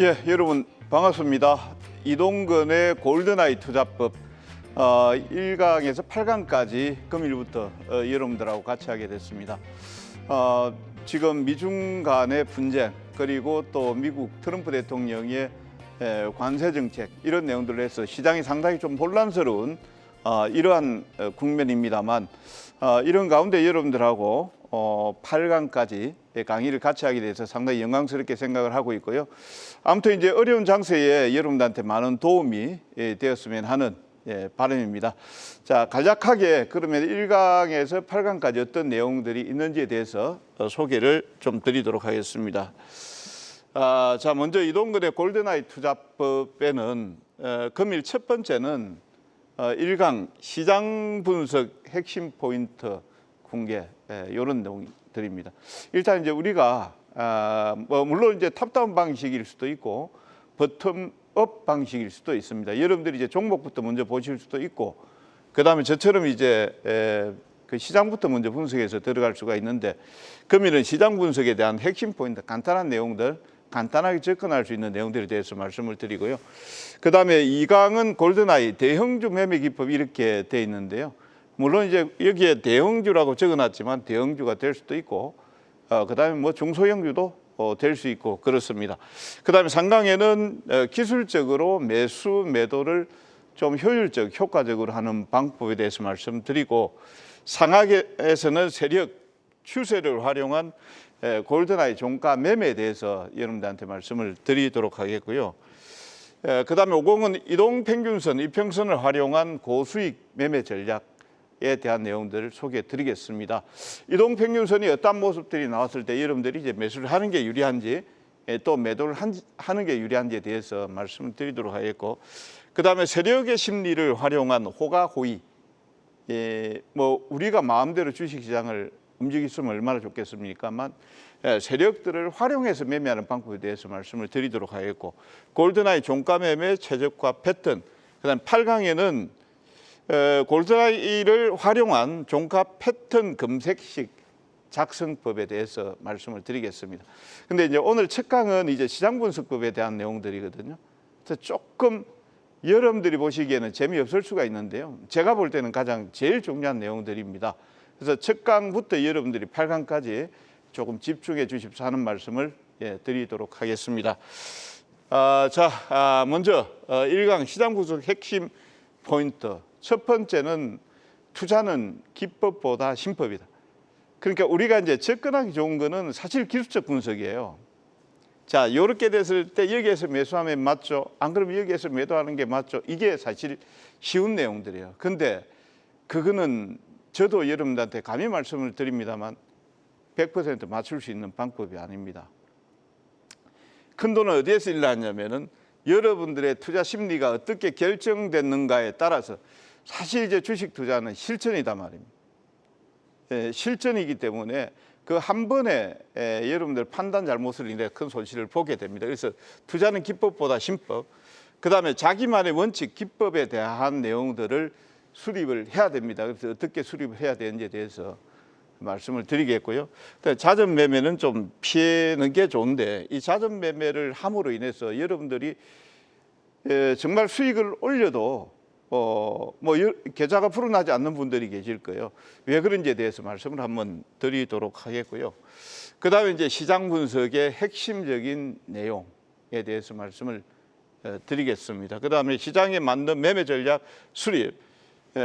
예, 여러분 반갑습니다. 이동건의 골든아이 투자법 1강에서 8강까지 금일부터 여러분들하고 같이 하게 됐습니다. 지금 미중 간의 분쟁 그리고 또 미국 트럼프 대통령의 관세 정책 이런 내용들을 해서 시장이 상당히 좀 혼란스러운 이러한 국면입니다만 이런 가운데 여러분들하고 8강까지 강의를 같이 하게 돼서 상당히 영광스럽게 생각을 하고 있고요. 아무튼 이제 어려운 장세에 여러분들한테 많은 도움이 되었으면 하는 바람입니다. 자, 간략하게 그러면 1강에서 8강까지 어떤 내용들이 있는지에 대해서 소개를 좀 드리도록 하겠습니다. 자, 먼저 이동건의 골든아이 투자법에는 금일 첫 번째는 1강 시장 분석 핵심 포인트 공개 이런 내용들입니다. 일단 이제 우리가 물론 이제 탑다운 방식일 수도 있고 버텀업 방식일 수도 있습니다. 여러분들이 이제 종목부터 먼저 보실 수도 있고 그다음에 저처럼 이제 그 시장부터 먼저 분석해서 들어갈 수가 있는데 금일은 시장 분석에 대한 핵심 포인트 간단한 내용들 간단하게 접근할 수 있는 내용들에 대해서 말씀을 드리고요. 그다음에 2강은 골든아이 대형주 매매 기법 이렇게 돼 있는데요. 물론 이제 여기에 대형주라고 적어놨지만 대형주가 될 수도 있고 그다음에 뭐 중소형주도 될 수 있고 그렇습니다. 그다음에 3강에는 기술적으로 매수 매도를 좀 효율적 효과적으로 하는 방법에 대해서 말씀드리고 상하에서는 세력 추세를 활용한 골든아이 종가 매매에 대해서 여러분들한테 말씀을 드리도록 하겠고요. 그다음에 50은 이동평균선, 이평선을 활용한 고수익 매매 전략에 대한 내용들을 소개해 드리겠습니다. 이동평균선이 어떤 모습들이 나왔을 때 여러분들이 이제 매수를 하는 게 유리한지 또 매도를 하는 게 유리한지에 대해서 말씀을 드리도록 하겠고 그다음에 세력의 심리를 활용한 호가호의 뭐 우리가 마음대로 주식시장을 움직였으면 얼마나 좋겠습니까만 세력들을 활용해서 매매하는 방법에 대해서 말씀을 드리도록 하겠고 골든아이 종가 매매 최저가 패턴 그다음 8강에는 골든아이를 활용한 종가 패턴 검색식 작성법에 대해서 말씀을 드리겠습니다. 근데 이제 오늘 첫 강은 이제 시장 분석법에 대한 내용들이거든요. 그래서 조금 여러분들이 보시기에는 재미없을 수가 있는데요. 제가 볼 때는 가장 제일 중요한 내용들입니다. 그래서 첫 강부터 여러분들이 8강까지 조금 집중해 주십사 하는 말씀을 드리도록 하겠습니다. 먼저 1강 시장 분석 핵심 포인트. 첫 번째는 투자는 기법보다 신법이다. 그러니까 우리가 이제 접근하기 좋은 거는 사실 기술적 분석이에요. 자, 이렇게 됐을 때 여기에서 매수하면 맞죠? 안 그러면 여기에서 매도하는 게 맞죠? 이게 사실 쉬운 내용들이에요. 근데 그거는 저도 여러분들한테 감히 말씀을 드립니다만 100% 맞출 수 있는 방법이 아닙니다. 큰 돈은 어디에서 일어나냐면은 여러분들의 투자 심리가 어떻게 결정됐는가에 따라서 사실 이제 주식 투자는 실전이다 말입니다. 실전이기 때문에 그 한 번에 여러분들 판단 잘못을 인해 큰 손실을 보게 됩니다. 그래서 투자는 기법보다 신법, 그다음에 자기만의 원칙, 기법에 대한 내용들을 수립을 해야 됩니다. 그래서 어떻게 수립을 해야 되는지에 대해서 말씀을 드리겠고요. 자전 매매는 좀 피하는 게 좋은데 이 자전 매매를 함으로 인해서 여러분들이 정말 수익을 올려도 계좌가 불어나지 않는 분들이 계실 거예요. 왜 그런지에 대해서 말씀을 한번 드리도록 하겠고요. 그다음에 이제 시장 분석의 핵심적인 내용에 대해서 말씀을 드리겠습니다. 그다음에 시장에 맞는 매매 전략 수립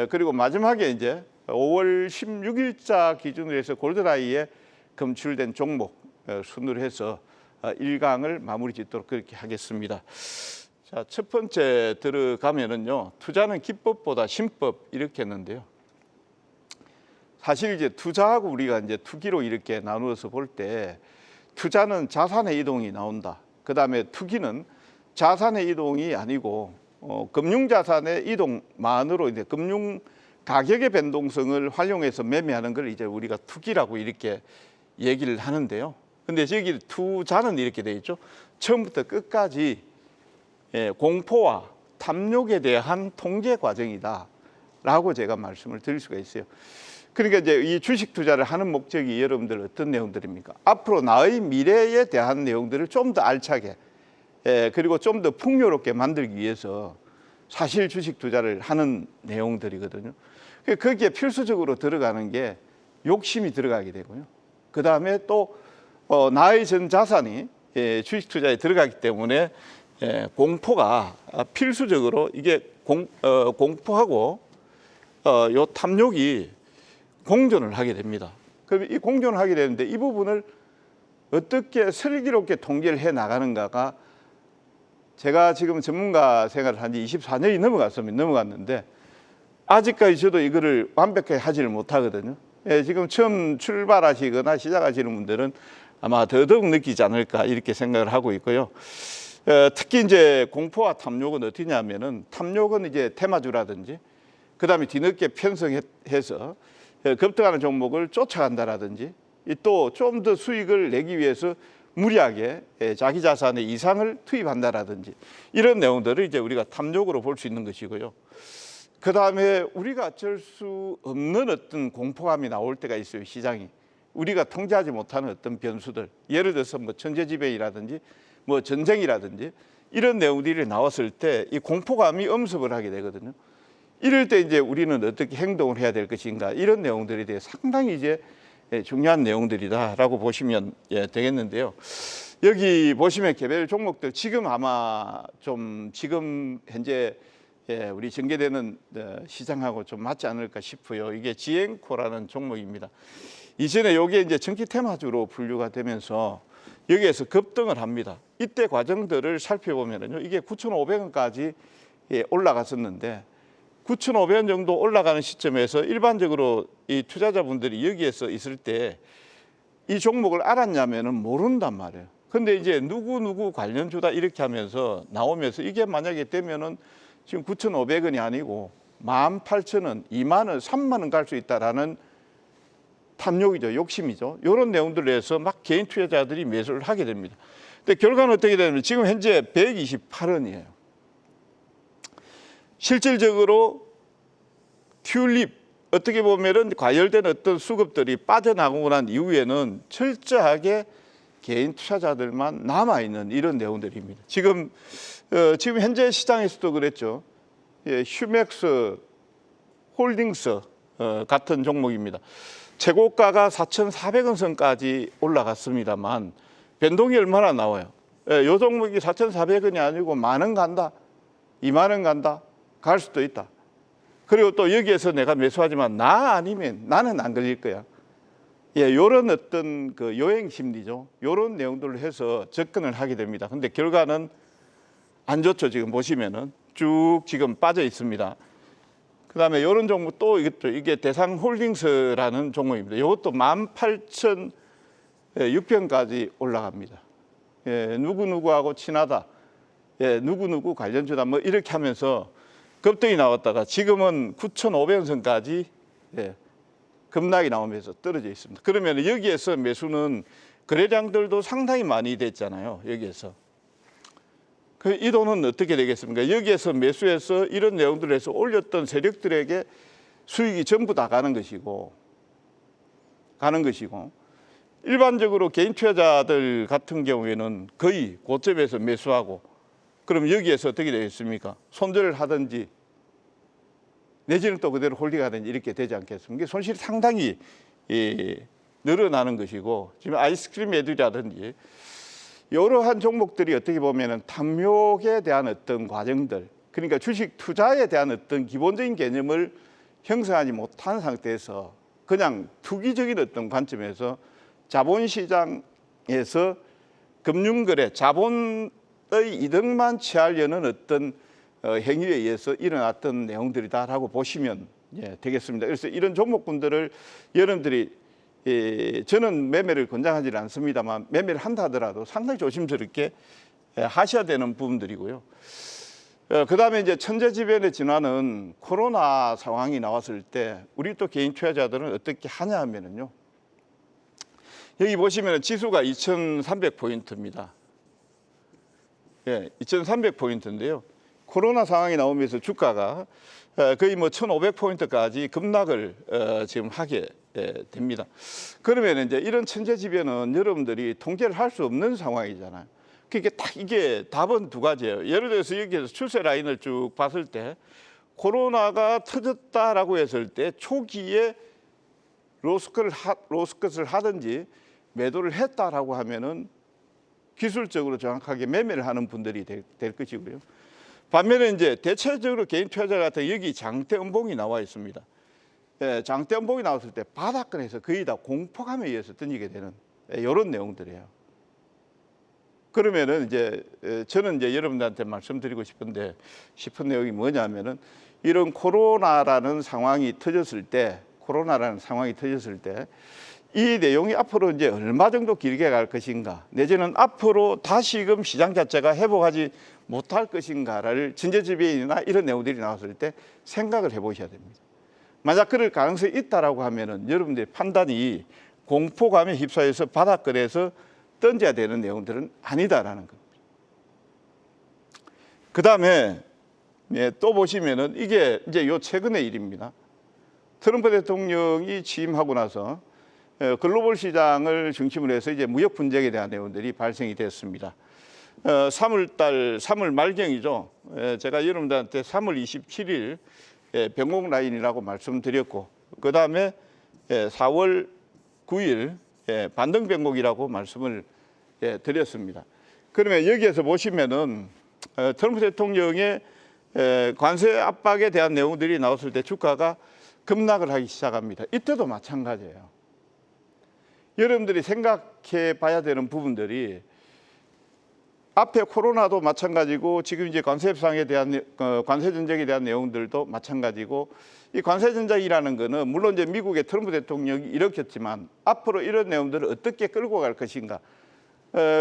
그리고 마지막에 이제 5월 16일자 기준으로 해서 골든아이에 검출된 종목 순으로 해서 1강을 마무리 짓도록 그렇게 하겠습니다. 자, 첫 번째 들어가면은요, 투자는 기법보다 신법 이렇게 했는데요. 사실 이제 투자하고 우리가 이제 투기로 이렇게 나누어서 볼 때 투자는 자산의 이동이 나온다. 그 다음에 투기는 자산의 이동이 아니고 금융자산의 이동만으로 이제 금융 가격의 변동성을 활용해서 매매하는 걸 이제 우리가 투기라고 이렇게 얘기를 하는데요. 근데 저기 투자는 이렇게 돼 있죠. 처음부터 끝까지 공포와 탐욕에 대한 통제 과정이다라고 제가 말씀을 드릴 수가 있어요. 그러니까 이제 이 주식 투자를 하는 목적이 여러분들 어떤 내용들입니까? 앞으로 나의 미래에 대한 내용들을 좀 더 알차게 그리고 좀 더 풍요롭게 만들기 위해서 사실 주식 투자를 하는 내용들이거든요. 거기에 필수적으로 들어가는 게 욕심이 들어가게 되고요. 그 다음에 또 나의 전 자산이 주식 투자에 들어가기 때문에 공포가 필수적으로 이게 공포하고 요 탐욕이 공존을 하게 됩니다. 그럼 이 공존을 하게 되는데 이 부분을 어떻게 슬기롭게 통제를 해 나가는가가 제가 지금 전문가 생활을 한 지 24년이 넘어갔는데 아직까지 저도 이거를 완벽하게 하지를 못하거든요. 지금 처음 출발하시거나 시작하시는 분들은 아마 더더욱 느끼지 않을까 이렇게 생각을 하고 있고요. 특히 이제 공포와 탐욕은 어떻게냐면은 탐욕은 이제 테마주라든지 그다음에 뒤늦게 편성해서 급등하는 종목을 쫓아간다라든지 또 좀 더 수익을 내기 위해서 무리하게 자기 자산의 이상을 투입한다라든지 이런 내용들을 이제 우리가 탐욕으로 볼 수 있는 것이고요. 그 다음에 우리가 어쩔 수 없는 어떤 공포감이 나올 때가 있어요. 시장이 우리가 통제하지 못하는 어떤 변수들, 예를 들어서 뭐 천재지변이라든지 뭐 전쟁이라든지 이런 내용들이 나왔을 때 이 공포감이 엄습을 하게 되거든요. 이럴 때 이제 우리는 어떻게 행동을 해야 될 것인가 이런 내용들에 대해 상당히 이제 중요한 내용들이다라고 보시면 되겠는데요. 여기 보시면 개별 종목들 지금 아마 좀 지금 현재 우리 전개되는 시장하고 좀 맞지 않을까 싶어요. 이게 지앵코라는 종목입니다. 이전에 여기에 이제 전기 테마주로 분류가 되면서 여기에서 급등을 합니다. 이때 과정들을 살펴보면요, 이게 9,500원까지 올라갔었는데 9,500원 정도 올라가는 시점에서 일반적으로 이 투자자분들이 여기에서 있을 때 이 종목을 알았냐면은 모른단 말이에요. 근데 이제 누구 관련주다 이렇게 하면서 나오면서 이게 만약에 되면은 지금 9,500원이 아니고 18,000원, 2만 원, 3만 원 갈 수 있다라는 탐욕이죠, 욕심이죠. 이런 내용들을 해서 막 개인 투자자들이 매수를 하게 됩니다. 근데 결과는 어떻게 되냐면 지금 현재 128원이에요. 실질적으로 튤립 어떻게 보면은 과열된 어떤 수급들이 빠져나가고 난 이후에는 철저하게 개인 투자자들만 남아 있는 이런 내용들입니다. 지금 현재 시장에서도 그랬죠. 휴맥스 홀딩스 같은 종목입니다. 최고가가 4,400원 선까지 올라갔습니다만 변동이 얼마나 나와요? 이 종목이 4,400원이 아니고 10,000원 간다, 2만 원 간다, 갈 수도 있다. 그리고 또 여기에서 내가 매수하지만 나 아니면 나는 안 걸릴 거야. 이런 어떤 그 요행 심리죠. 이런 내용들을 해서 접근을 하게 됩니다. 근데 결과는 안 좋죠. 지금 보시면은 쭉 지금 빠져 있습니다. 그다음에 이런 종목 또 이게 대상홀딩스라는 종목입니다. 이것도 18,600원까지 올라갑니다. 누구누구하고 친하다. 누구누구 관련주다. 뭐 이렇게 하면서 급등이 나왔다가 지금은 9,500원 선까지 급락이 나오면서 떨어져 있습니다. 그러면 여기에서 매수는 거래량들도 상당히 많이 됐잖아요. 여기에서. 이 돈은 어떻게 되겠습니까? 여기에서 매수해서 이런 내용들을 해서 올렸던 세력들에게 수익이 전부 다 가는 것이고 일반적으로 개인 투자자들 같은 경우에는 거의 고점에서 매수하고 그럼 여기에서 어떻게 되겠습니까? 손절을 하든지 내지는 또 그대로 홀딩하든지 이렇게 되지 않겠습니까? 손실이 상당히 늘어나는 것이고 지금 아이스크림 애들이라든지 이러한 종목들이 어떻게 보면은 탐욕에 대한 어떤 과정들, 그러니까 주식 투자에 대한 어떤 기본적인 개념을 형성하지 못한 상태에서 그냥 투기적인 어떤 관점에서 자본시장에서 금융거래, 자본의 이득만 취하려는 어떤 행위에 의해서 일어났던 내용들이다라고 보시면 되겠습니다. 그래서 이런 종목군들을 여러분들이 저는 매매를 권장하지 않습니다만 매매를 한다 하더라도 상당히 조심스럽게 하셔야 되는 부분들이고요. 그다음에 이제 천재지변의 진화는 코로나 상황이 나왔을 때 우리 또 개인 투자자들은 어떻게 하냐 하면은요. 여기 보시면 지수가 2,300포인트입니다. 2,300포인트인데요. 코로나 상황이 나오면서 주가가 거의 뭐 1,500포인트까지 급락을 지금 하게 됩니다. 그러면 이제 이런 천재지변은 여러분들이 통제를 할 수 없는 상황이잖아요. 그러니까 딱 이게 답은 두 가지예요. 예를 들어서 여기에서 출세 라인을 쭉 봤을 때 코로나가 터졌다라고 했을 때 초기에 로스컷을 하든지 매도를 했다라고 하면은 기술적으로 정확하게 매매를 하는 분들이 될 것이고요. 반면에 이제 대체적으로 개인 투자자 같은 여기 장대 음봉이 나와 있습니다. 예, 장대 음봉이 나왔을 때 바닥권에서 거의 다 공포감에 의해서 던지게 되는 이런 내용들이에요. 그러면은 이제 저는 이제 여러분들한테 말씀드리고 싶은 내용이 뭐냐면은 이런 코로나라는 상황이 터졌을 때 이 내용이 앞으로 이제 얼마 정도 길게 갈 것인가, 내지는 앞으로 다시금 시장 자체가 회복하지 못할 것인가를 전제지배인이나 이런 내용들이 나왔을 때 생각을 해보셔야 됩니다. 만약 그럴 가능성이 있다라고 하면은 여러분들의 판단이 공포감에 휩싸여서 바닥권에서 던져야 되는 내용들은 아니다라는 겁니다. 그 다음에 또 보시면은 이게 이제 요 최근의 일입니다. 트럼프 대통령이 취임하고 나서 글로벌 시장을 중심으로 해서 이제 무역 분쟁에 대한 내용들이 발생이 됐습니다. 3월 말경이죠. 제가 여러분들한테 3월 27일 변곡 라인이라고 말씀드렸고, 그 다음에 4월 9일 반등 변곡이라고 말씀을 드렸습니다. 그러면 여기에서 보시면은 트럼프 대통령의 관세 압박에 대한 내용들이 나왔을 때 주가가 급락을 하기 시작합니다. 이때도 마찬가지예요. 여러분들이 생각해 봐야 되는 부분들이 앞에 코로나도 마찬가지고 지금 이제 관세 협상에 대한 관세 전쟁에 대한 내용들도 마찬가지고, 이 관세 전쟁이라는 거는 물론 이제 미국의 트럼프 대통령이 일으켰지만 앞으로 이런 내용들을 어떻게 끌고 갈 것인가,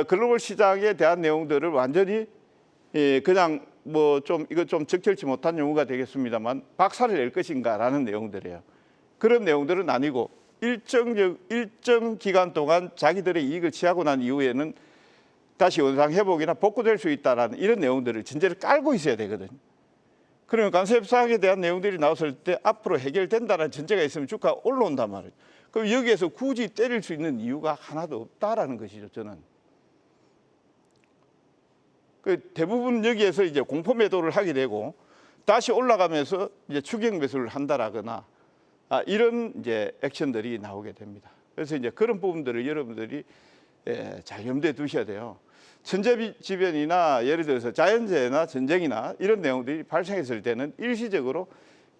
글로벌 시장에 대한 내용들을 완전히 그냥 뭐 좀 이거 좀 적절치 못한 용어가 되겠습니다만 박살을 낼 것인가라는 내용들이에요. 그런 내용들은 아니고 일정 기간 동안 자기들의 이익을 취하고 난 이후에는 다시 원상 회복이나 복구될 수 있다라는 이런 내용들을 전제를 깔고 있어야 되거든요. 그러면 관세 협상에 대한 내용들이 나왔을 때 앞으로 해결된다는 전제가 있으면 주가가 올라온단 말이에요. 그럼 여기에서 굳이 때릴 수 있는 이유가 하나도 없다라는 것이죠, 저는. 대부분 여기에서 이제 공포 매도를 하게 되고 다시 올라가면서 이제 추격 매수를 한다라거나 이런 이제 액션들이 나오게 됩니다. 그래서 이제 그런 부분들을 여러분들이 잘 염두에 두셔야 돼요. 천재지변이나 예를 들어서 자연재해나 전쟁이나 이런 내용들이 발생했을 때는 일시적으로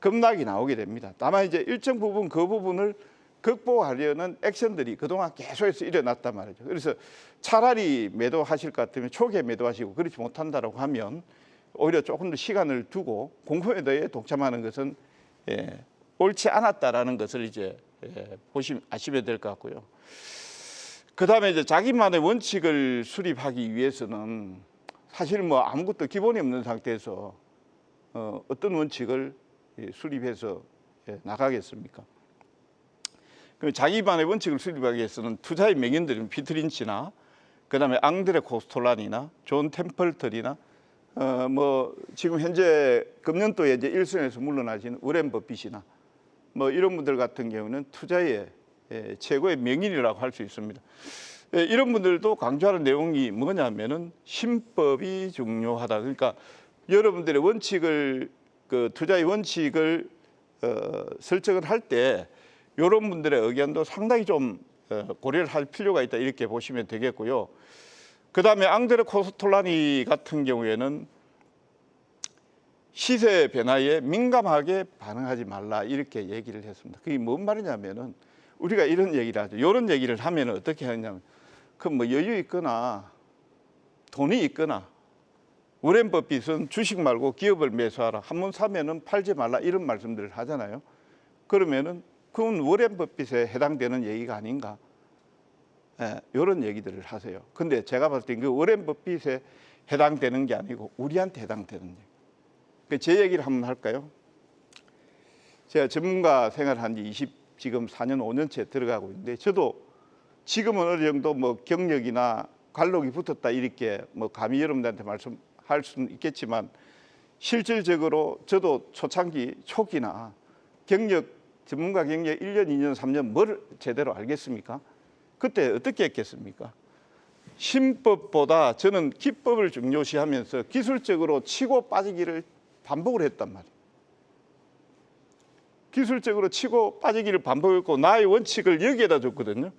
급락이 나오게 됩니다. 다만 이제 일정 부분 그 부분을 극복하려는 액션들이 그동안 계속해서 일어났단 말이죠. 그래서 차라리 매도하실 것 같으면 초기에 매도하시고, 그렇지 못한다라고 하면 오히려 조금 더 시간을 두고 공포 매도에 동참하는 것은 옳지 않았다라는 것을 이제 아시면 될 것 같고요. 그 다음에 이제 자기만의 원칙을 수립하기 위해서는 사실 뭐 아무것도 기본이 없는 상태에서 어떤 원칙을 수립해서 나가겠습니까? 그럼 자기만의 원칙을 수립하기 위해서는 투자의 명인들은 피터 린치나 그 다음에 앙드레 코스톨란이나 존 템플턴이나 뭐 지금 현재 금년도에 이제 일선에서 물러나신 워렌 버핏이나 뭐 이런 분들 같은 경우는 투자의 최고의 명인이라고 할 수 있습니다. 이런 분들도 강조하는 내용이 뭐냐면은 신법이 중요하다. 그러니까 여러분들의 원칙을 투자의 원칙을 설정을 할 때 이런 분들의 의견도 상당히 좀 고려를 할 필요가 있다, 이렇게 보시면 되겠고요. 그 다음에 앙드레 코스톨라니 같은 경우에는 시세 변화에 민감하게 반응하지 말라, 이렇게 얘기를 했습니다. 그게 뭔 말이냐면은 우리가 이런 얘기를 하죠. 이런 얘기를 하면 어떻게 하냐면 뭐 여유 있거나 돈이 있거나 워렌 버핏은 주식 말고 기업을 매수하라, 한번 사면은 팔지 말라, 이런 말씀들을 하잖아요. 그러면은 그건 워렌 버핏에 해당되는 얘기가 아닌가, 이런 얘기들을 하세요. 근데 제가 봤을 때 그 워렌 버핏에 해당되는 게 아니고 우리한테 해당되는 얘기. 제 얘기를 한번 할까요? 제가 전문가 생활한 지 지금 4년 5년째 들어가고 있는데, 저도 지금은 어느 정도 뭐 경력이나 관록이 붙었다, 이렇게 뭐 감히 여러분들한테 말씀할 수는 있겠지만, 실질적으로 저도 초기나 전문가 경력 1년, 2년, 3년 뭘 제대로 알겠습니까? 그때 어떻게 했겠습니까? 신법보다 저는 기법을 중요시하면서 기술적으로 치고 빠지기를 반복을 했단 말이에요. 기술적으로 치고 빠지기를 반복했고 나의 원칙을 여기에다 줬거든요.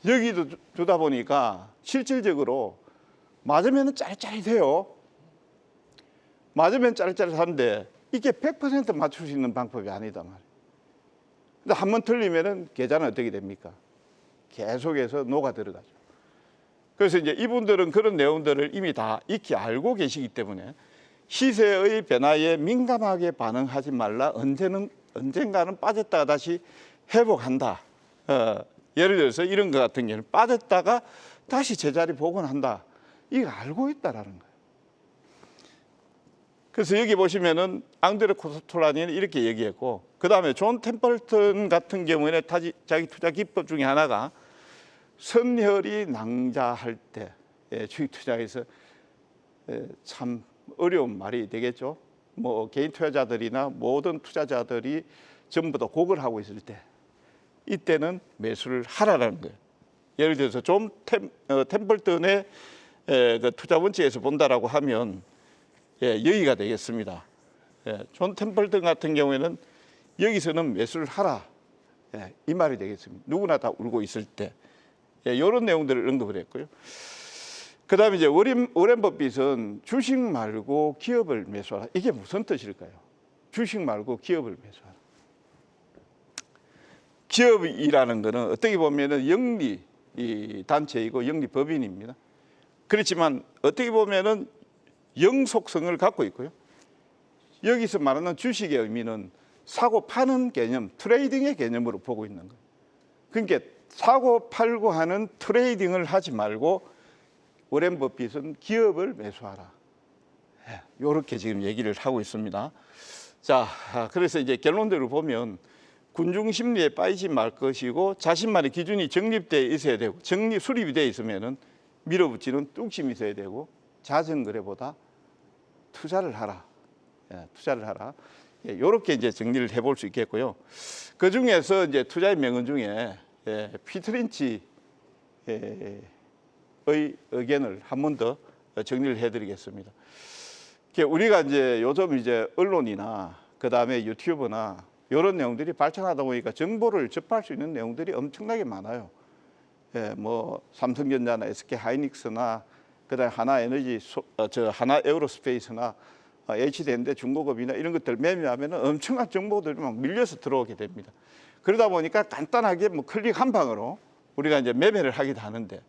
여기도 주다 보니까 실질적으로 맞으면 짜릿짜릿해요. 맞으면 짜릿짜릿한데 이게 100% 맞출 수 있는 방법이 아니다 말이에요. 근데 한 번 틀리면은 계좌는 어떻게 됩니까? 계속해서 녹아 들어가죠. 그래서 이제 이분들은 그런 내용들을 이미 다 익히 알고 계시기 때문에 시세의 변화에 민감하게 반응하지 말라. 언젠가는 빠졌다가 다시 회복한다. 예를 들어서 이런 것 같은 경우는 빠졌다가 다시 제자리 복원한다. 이걸 알고 있다라는 거예요. 그래서 여기 보시면은 앙드레 코스톨라니는 이렇게 얘기했고, 그 다음에 존 템플턴 같은 경우에는 자기 투자 기법 중에 하나가 선혈이 낭자할 때 주식 투자에서 참 어려운 말이 되겠죠. 뭐 개인 투자자들이나 모든 투자자들이 전부 다 곡을 하고 있을 때 이때는 매수를 하라는 거예요. 예를 들어서 존 템플턴의 그 투자 원칙에서 본다라고 하면 여기가 되겠습니다. 존 템플턴 같은 경우에는 여기서는 매수를 하라. 이 말이 되겠습니다. 누구나 다 울고 있을 때. 이런 내용들을 언급을 했고요. 그 다음에 이제 워렌 버핏은 주식 말고 기업을 매수하라. 이게 무슨 뜻일까요? 주식 말고 기업을 매수하라. 기업이라는 것은 어떻게 보면은 영리 단체이고 영리 법인입니다. 그렇지만 어떻게 보면은 영속성을 갖고 있고요. 여기서 말하는 주식의 의미는 사고 파는 개념, 트레이딩의 개념으로 보고 있는 거예요. 그러니까 사고 팔고 하는 트레이딩을 하지 말고 워렌 버핏은 기업을 매수하라. 이렇게 지금 얘기를 하고 있습니다. 자, 그래서 이제 결론대로 보면 군중 심리에 빠지지 말 것이고 자신만의 기준이 정립되어 있어야 되고 수립이 되어 있으면은 밀어붙이는 뚝심이 있어야 되고 자전거래보다 투자를 하라. 투자를 하라. 이렇게 이제 정리를 해볼 수 있겠고요. 그 중에서 이제 투자의 명언 중에 피터 린치의 의견을 한 번 더 정리를 해드리겠습니다. 우리가 이제 요즘 이제 언론이나 그 다음에 유튜브나 이런 내용들이 발전하다 보니까 정보를 접할 수 있는 내용들이 엄청나게 많아요. 뭐 삼성전자나 SK 하이닉스나 그다음에 하나에너지, 하나 에어로스페이스나 HDN대 중고급이나 이런 것들 매매하면 엄청난 정보들이 막 밀려서 들어오게 됩니다. 그러다 보니까 간단하게 뭐 클릭 한 방으로 우리가 이제 매매를 하기도 하는데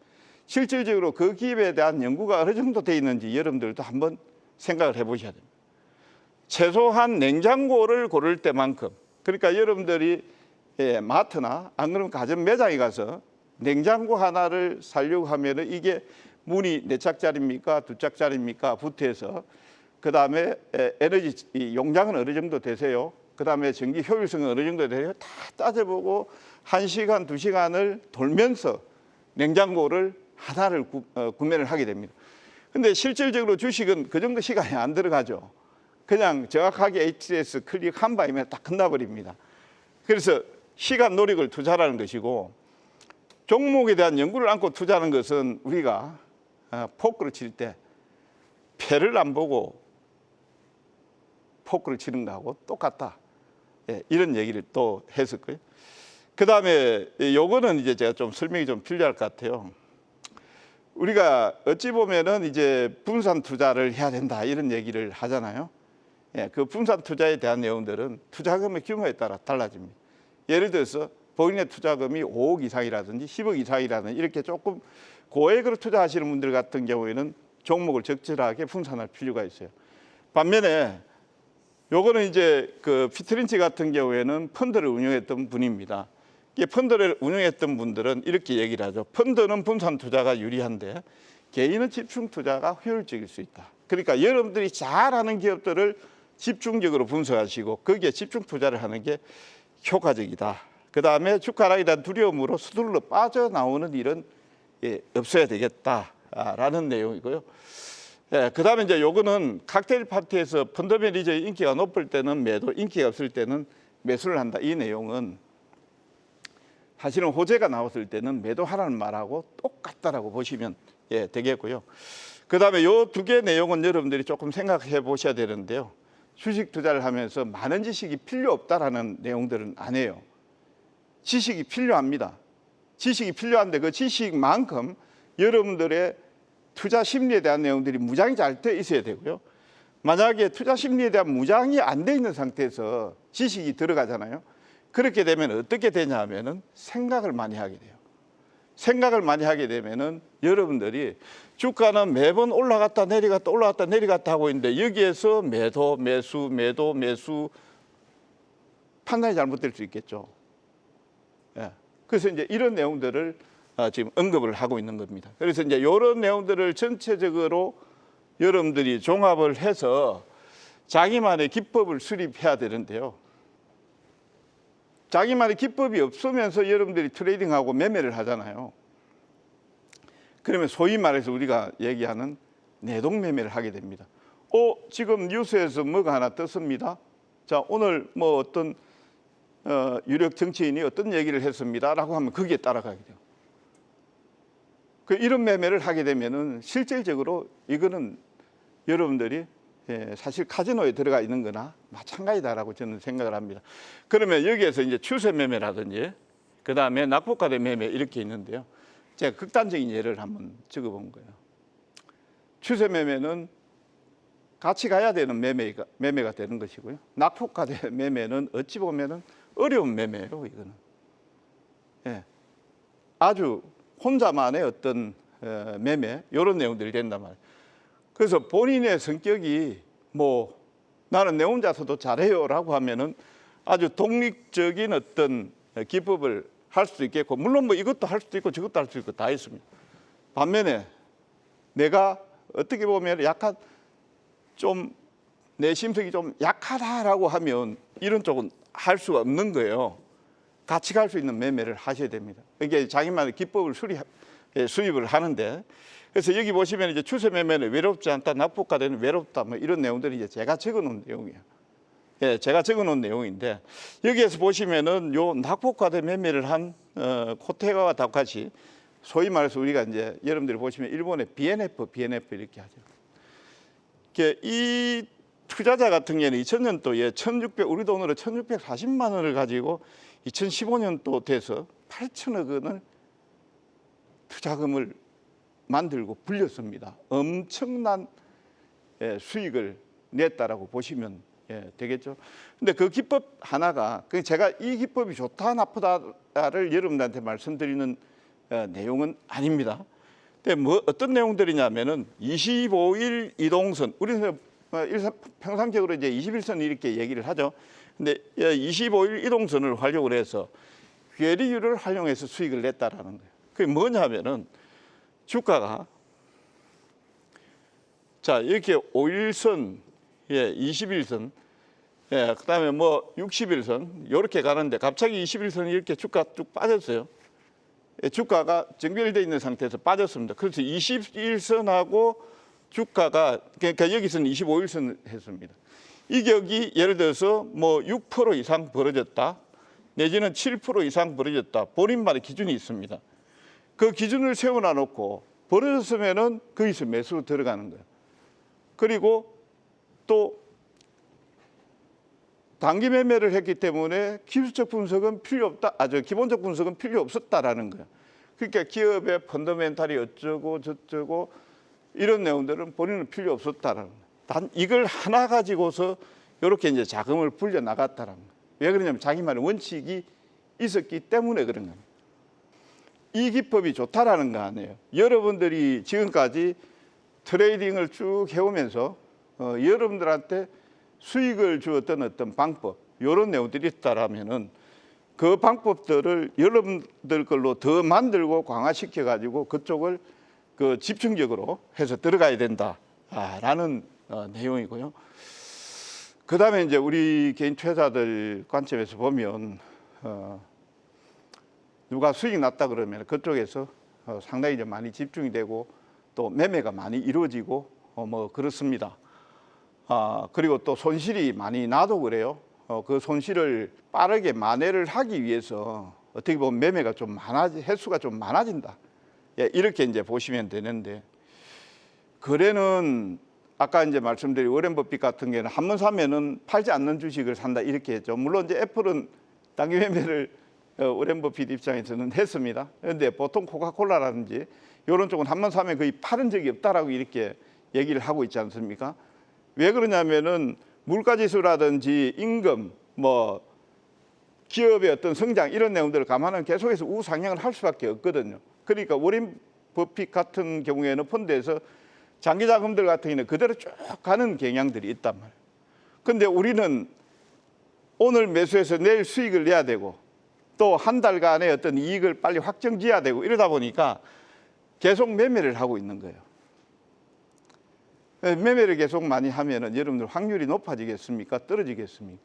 실질적으로 그 기업에 대한 연구가 어느 정도 돼 있는지 여러분들도 한번 생각을 해보셔야 됩니다. 최소한 냉장고를 고를 때만큼, 그러니까 여러분들이 마트나 안 그러면 가전 매장에 가서 냉장고 하나를 사려고 하면은 이게 문이 4짝짜리입니까? 2짝짜리입니까? 부터해서 그 다음에 에너지 용량은 어느 정도 되세요? 그 다음에 전기 효율성은 어느 정도 되세요? 다 따져보고 1시간, 2시간을 돌면서 냉장고를 하나를 구매를 하게 됩니다. 근데 실질적으로 주식은 그 정도 시간이 안 들어가죠. 그냥 정확하게 HTS 클릭 한 방이면 딱 끝나버립니다. 그래서 시간 노력을 투자하는 것이고 종목에 대한 연구를 안고 투자하는 것은 우리가 포크를 칠 때 패를 안 보고 포크를 치는 거하고 똑같다. 이런 얘기를 또 했었고요. 그 다음에 요거는 이제 제가 좀 설명이 좀 필요할 것 같아요. 우리가 어찌 보면은 이제 분산 투자를 해야 된다 이런 얘기를 하잖아요. 그 분산 투자에 대한 내용들은 투자금의 규모에 따라 달라집니다. 예를 들어서 본인의 투자금이 5억 이상이라든지 10억 이상이라든지 이렇게 조금 고액으로 투자하시는 분들 같은 경우에는 종목을 적절하게 분산할 필요가 있어요. 반면에 요거는 이제 그 피터 린치 같은 경우에는 펀드를 운영했던 분입니다. 이 펀드를 운영했던 분들은 이렇게 얘기를 하죠. 펀드는 분산 투자가 유리한데 개인은 집중 투자가 효율적일 수 있다. 그러니까 여러분들이 잘하는 기업들을 집중적으로 분석하시고 거기에 집중 투자를 하는 게 효과적이다. 그 다음에 주가 하락에 대한 두려움으로 서둘러 빠져나오는 일은 없어야 되겠다라는 내용이고요. 그 다음에 이제 요거는 칵테일 파티에서 펀드 매니저의 인기가 높을 때는 매도, 인기가 없을 때는 매수를 한다. 이 내용은 사실은 호재가 나왔을 때는 매도하라는 말하고 똑같다라고 보시면 되겠고요. 그다음에 이 두 개 내용은 여러분들이 조금 생각해 보셔야 되는데요. 주식 투자를 하면서 많은 지식이 필요 없다라는 내용들은 아니에요. 지식이 필요합니다. 지식이 필요한데 그 지식만큼 여러분들의 투자 심리에 대한 내용들이 무장이 잘 돼 있어야 되고요. 만약에 투자 심리에 대한 무장이 안 돼 있는 상태에서 지식이 들어가잖아요. 그렇게 되면 어떻게 되냐 하면은 생각을 많이 하게 돼요. 생각을 많이 하게 되면은 여러분들이 주가는 매번 올라갔다 내려갔다 올라갔다 내려갔다 하고 있는데 여기에서 매도 매수 매도 매수 판단이 잘못될 수 있겠죠. 그래서 이제 이런 내용들을 지금 언급을 하고 있는 겁니다. 그래서 이제 이런 내용들을 전체적으로 여러분들이 종합을 해서 자기만의 기법을 수립해야 되는데요. 자기만의 기법이 없으면서 여러분들이 트레이딩하고 매매를 하잖아요. 그러면 소위 말해서 우리가 얘기하는 내동 매매를 하게 됩니다. 지금 뉴스에서 뭐가 하나 떴습니다. 자, 오늘 뭐 어떤 유력 정치인이 어떤 얘기를 했습니다라고 하면 거기에 따라가게 돼요. 이런 매매를 하게 되면은 실질적으로 이거는 여러분들이 사실 카지노에 들어가 있는 거나 마찬가지다라고 저는 생각을 합니다. 그러면 여기에서 이제 추세 매매라든지 그다음에 낙폭과대 매매 이렇게 있는데요. 제가 극단적인 예를 한번 적어본 거예요. 추세 매매는 같이 가야 되는 매매가 되는 것이고요. 낙폭과대 매매는 어찌 보면은 어려운 매매예요, 이거는. 아주 혼자만의 어떤 매매 이런 내용들이 된단 말이에요. 그래서 본인의 성격이 뭐 나는 내 혼자서도 잘해요라고 하면은 아주 독립적인 어떤 기법을 할 수도 있겠고 물론 뭐 이것도 할 수도 있고 저것도 할 수 있고 다 있습니다. 반면에 내가 어떻게 보면 약간 좀 내 심성이 좀 약하다라고 하면 이런 쪽은 할 수가 없는 거예요. 같이 갈 수 있는 매매를 하셔야 됩니다. 이게 자기만의 기법을 수립을 하는데 그래서 여기 보시면 이제 추세 매매는 외롭지 않다, 낙폭과대는 외롭다, 뭐 이런 내용들이 이제 제가 적어놓은 내용이에요. 제가 적어놓은 내용인데 여기에서 보시면은 요 낙폭과대 매매를 한 코테가와 다카시 소위 말해서 우리가 이제 여러분들이 보시면 일본의 BNF 이렇게 하죠. 이 투자자 같은 경우에는 2000년도에 우리 돈으로 1640만 원을 가지고 2015년도 돼서 8천억 원을 투자금을 만들고 불렸습니다. 엄청난 수익을 냈다라고 보시면 되겠죠. 근데 그 기법 하나가 제가 이 기법이 좋다 나쁘다를 여러분들한테 말씀드리는 내용은 아닙니다. 근데 뭐 어떤 내용들이냐면은 25일 이동선 우리는 평상적으로 이제 21선 이렇게 얘기를 하죠. 근데 25일 이동선을 활용을 해서 괴리율을 활용해서 수익을 냈다라는 거예요. 그게 뭐냐면은 주가가 자 이렇게 5일선, 21선, 그다음에 뭐 60일선 이렇게 가는데 갑자기 21선이 이렇게 주가 쭉 빠졌어요. 주가가 정렬되어 있는 상태에서 빠졌습니다. 그래서 21선하고 주가가 그러니까 여기서는 25일선 했습니다. 이격이 예를 들어서 뭐 6% 이상 벌어졌다, 내지는 7% 이상 벌어졌다. 본인만의 기준이 있습니다. 그 기준을 세워놔 놓고 벌어졌으면은 거기서 매수로 들어가는 거예요. 그리고 또 단기 매매를 했기 때문에 기술적 분석은 필요 없다. 기본적 분석은 필요 없었다라는 거예요. 그러니까 기업의 펀더멘탈이 어쩌고 저쩌고 이런 내용들은 본인은 필요 없었다라는 거예요. 단 이걸 하나 가지고서 이렇게 이제 자금을 불려 나갔다라는 거예요. 왜 그러냐면 자기만의 원칙이 있었기 때문에 그런 겁니다. 이 기법이 좋다라는 거 아니에요. 여러분들이 지금까지 트레이딩을 쭉 해오면서 여러분들한테 수익을 주었던 어떤 방법 이런 내용들이 있다라면은 그 방법들을 여러분들 걸로 더 만들고 강화시켜 가지고 그쪽을 집중적으로 해서 들어가야 된다라는 내용이고요. 그다음에 이제 우리 개인 투자자들 관점에서 보면 누가 수익 났다 그러면 그쪽에서 상당히 좀 많이 집중이 되고 또 매매가 많이 이루어지고 뭐 그렇습니다. 그리고 또 손실이 많이 나도 그래요. 그 손실을 빠르게 만회를 하기 위해서 어떻게 보면 매매가 좀 횟수가 좀 많아진다. 예, 이렇게 이제 보시면 되는데, 거래는 아까 이제 말씀드린 워렌 버핏 같은 경우는 한 번 사면은 팔지 않는 주식을 산다 이렇게 했죠. 물론 이제 애플은 단기 매매를 워렌 버핏 입장에서는 했습니다. 그런데 보통 코카콜라라든지 이런 쪽은 한 번 사면 거의 팔은 적이 없다라고 이렇게 얘기를 하고 있지 않습니까? 왜 그러냐면은 물가지수라든지 임금, 뭐 기업의 어떤 성장 이런 내용들을 감안하면 계속해서 우상향을 할 수밖에 없거든요. 그러니까 워렌 버핏 같은 경우에는 펀드에서 장기 자금들 같은 경우는 그대로 쭉 가는 경향들이 있단 말이에요. 근데 우리는 오늘 매수해서 내일 수익을 내야 되고 또 한 달간의 어떤 이익을 빨리 확정지어야 되고 이러다 보니까 계속 매매를 하고 있는 거예요. 매매를 계속 많이 하면은 여러분들 확률이 높아지겠습니까? 떨어지겠습니까?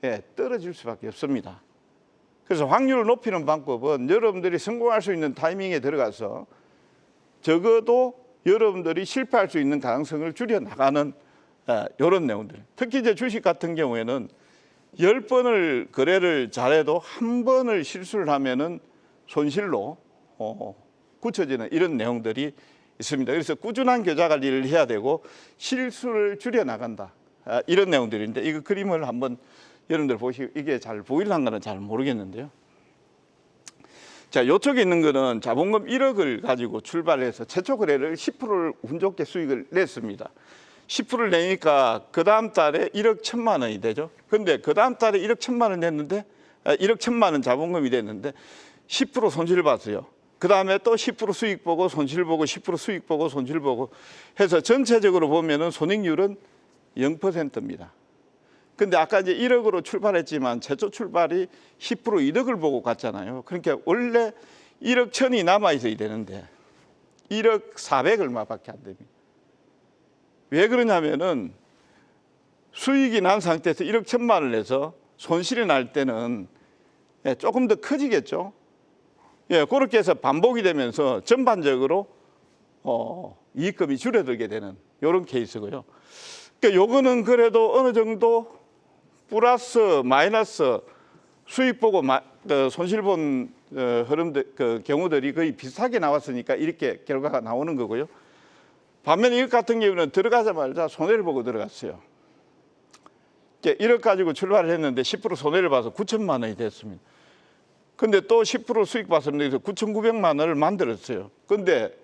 예, 떨어질 수밖에 없습니다. 그래서 확률을 높이는 방법은 여러분들이 성공할 수 있는 타이밍에 들어가서 적어도 여러분들이 실패할 수 있는 가능성을 줄여나가는 이런 내용들. 특히 이제 주식 같은 경우에는 10번을 거래를 잘해도 한 번을 실수를 하면은 손실로 굳혀지는 이런 내용들이 있습니다. 그래서 꾸준한 계좌 관리를 해야 되고 실수를 줄여나간다. 이런 내용들인데 이거 그림을 한번 여러분들 보시고 이게 잘 보일란가는 잘 모르겠는데요. 자, 이쪽에 있는 거는 자본금 1억을 가지고 출발해서 최초 거래를 10%를 운 좋게 수익을 냈습니다. 10%를 내니까 그 다음 달에 1억 1천만 원이 되죠. 근데 그 다음 달에 1억 1천만 원 냈는데 1억 1천만 원 자본금이 됐는데 10% 손실을 봤어요. 그 다음에 또 10% 수익 보고 손실 보고 10% 수익 보고 손실 보고 해서 전체적으로 보면은 손익률은 0%입니다. 근데 아까 이제 1억으로 출발했지만 최초 출발이 10% 이득을 보고 갔잖아요. 그러니까 원래 1억 1천이 남아 있어야 되는데 1억 400 얼마밖에 안 됩니다. 왜 그러냐면은 수익이 난 상태에서 1억 1천만 원을 내서 손실이 날 때는 조금 더 커지겠죠. 예, 그렇게 해서 반복이 되면서 전반적으로 이익금이 줄어들게 되는 이런 케이스고요. 그러니까 요거는 그래도 어느 정도 플러스 마이너스 수익 보고 손실 본 흐름들 그 경우들이 거의 비슷하게 나왔으니까 이렇게 결과가 나오는 거고요. 반면에 이것 같은 경우는 들어가자마자 손해를 보고 들어갔어요. 1억 가지고 출발을 했는데 10% 손해를 봐서 9천만 원이 됐습니다. 근데 또 10% 수익 봤었는데 9,900만 원을 만들었어요. 근데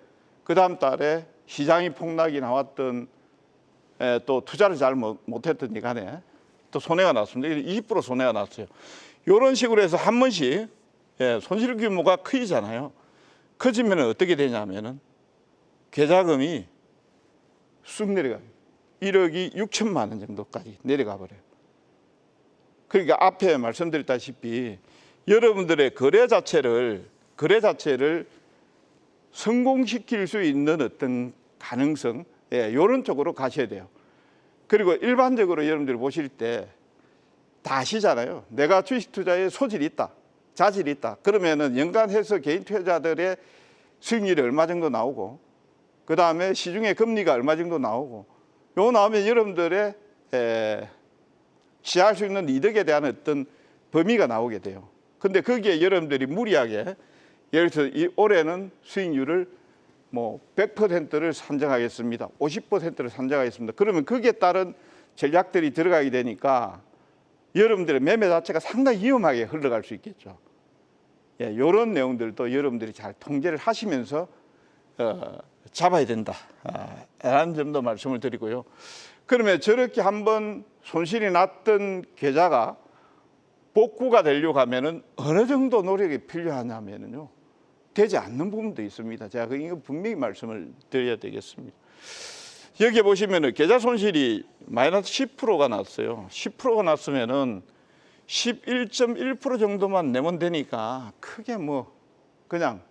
그 다음 달에 시장이 폭락이 나왔던 또 투자를 잘 못했더니 간에 또 손해가 났습니다. 20% 손해가 났어요. 이런 식으로 해서 한 번씩 손실 규모가 커지잖아요. 커지면 어떻게 되냐면은 계좌금이 쑥 내려가요. 1억이 6천만 원 정도까지 내려가 버려요. 그러니까 앞에 말씀드렸다시피 여러분들의 거래 자체를 성공시킬 수 있는 어떤 가능성, 이런 쪽으로 가셔야 돼요. 그리고 일반적으로 여러분들이 보실 때 다 아시잖아요. 내가 주식 투자에 소질이 있다, 자질이 있다. 그러면은 연간 해서 개인 투자자들의 수익률이 얼마 정도 나오고, 그 다음에 시중에 금리가 얼마 정도 나오고, 요거 나오면 여러분들의 취할 수 있는 이득에 대한 어떤 범위가 나오게 돼요. 근데 거기에 여러분들이 무리하게 예를 들어서 올해는 수익률을 뭐 100%를 산정하겠습니다. 50%를 산정하겠습니다. 그러면 거기에 따른 전략들이 들어가게 되니까 여러분들의 매매 자체가 상당히 위험하게 흘러갈 수 있겠죠. 이런 내용들도 여러분들이 잘 통제를 하시면서 잡아야 된다. 라는 점도 말씀을 드리고요. 그러면 저렇게 한번 손실이 났던 계좌가 복구가 되려고 하면은 어느 정도 노력이 필요하냐면요. 되지 않는 부분도 있습니다. 제가 이거 분명히 말씀을 드려야 되겠습니다. 여기 보시면은 계좌 손실이 마이너스 10%가 났어요. 10%가 났으면은 11.1% 정도만 내면 되니까 크게 그냥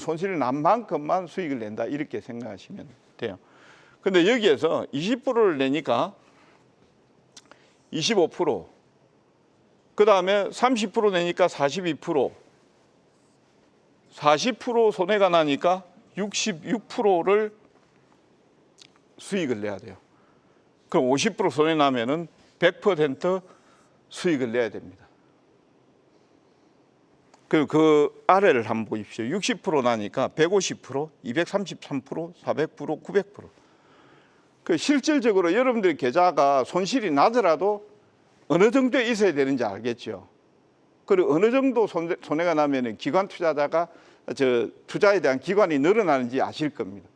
손실 난 만큼만 수익을 낸다 이렇게 생각하시면 돼요. 근데 여기에서 20%를 내니까 25%, 그 다음에 30% 내니까 42%, 40% 손해가 나니까 66%를 수익을 내야 돼요. 그럼 50% 손해 나면은 100% 수익을 내야 됩니다. 그리고 그 아래를 한번 보십시오. 60% 나니까 150%, 233%, 400%, 900%. 그 실질적으로 여러분들 계좌가 손실이 나더라도 어느 정도 있어야 되는지 알겠죠. 그리고 어느 정도 손해가 나면은 기관 투자자가 투자에 대한 기관이 늘어나는지 아실 겁니다.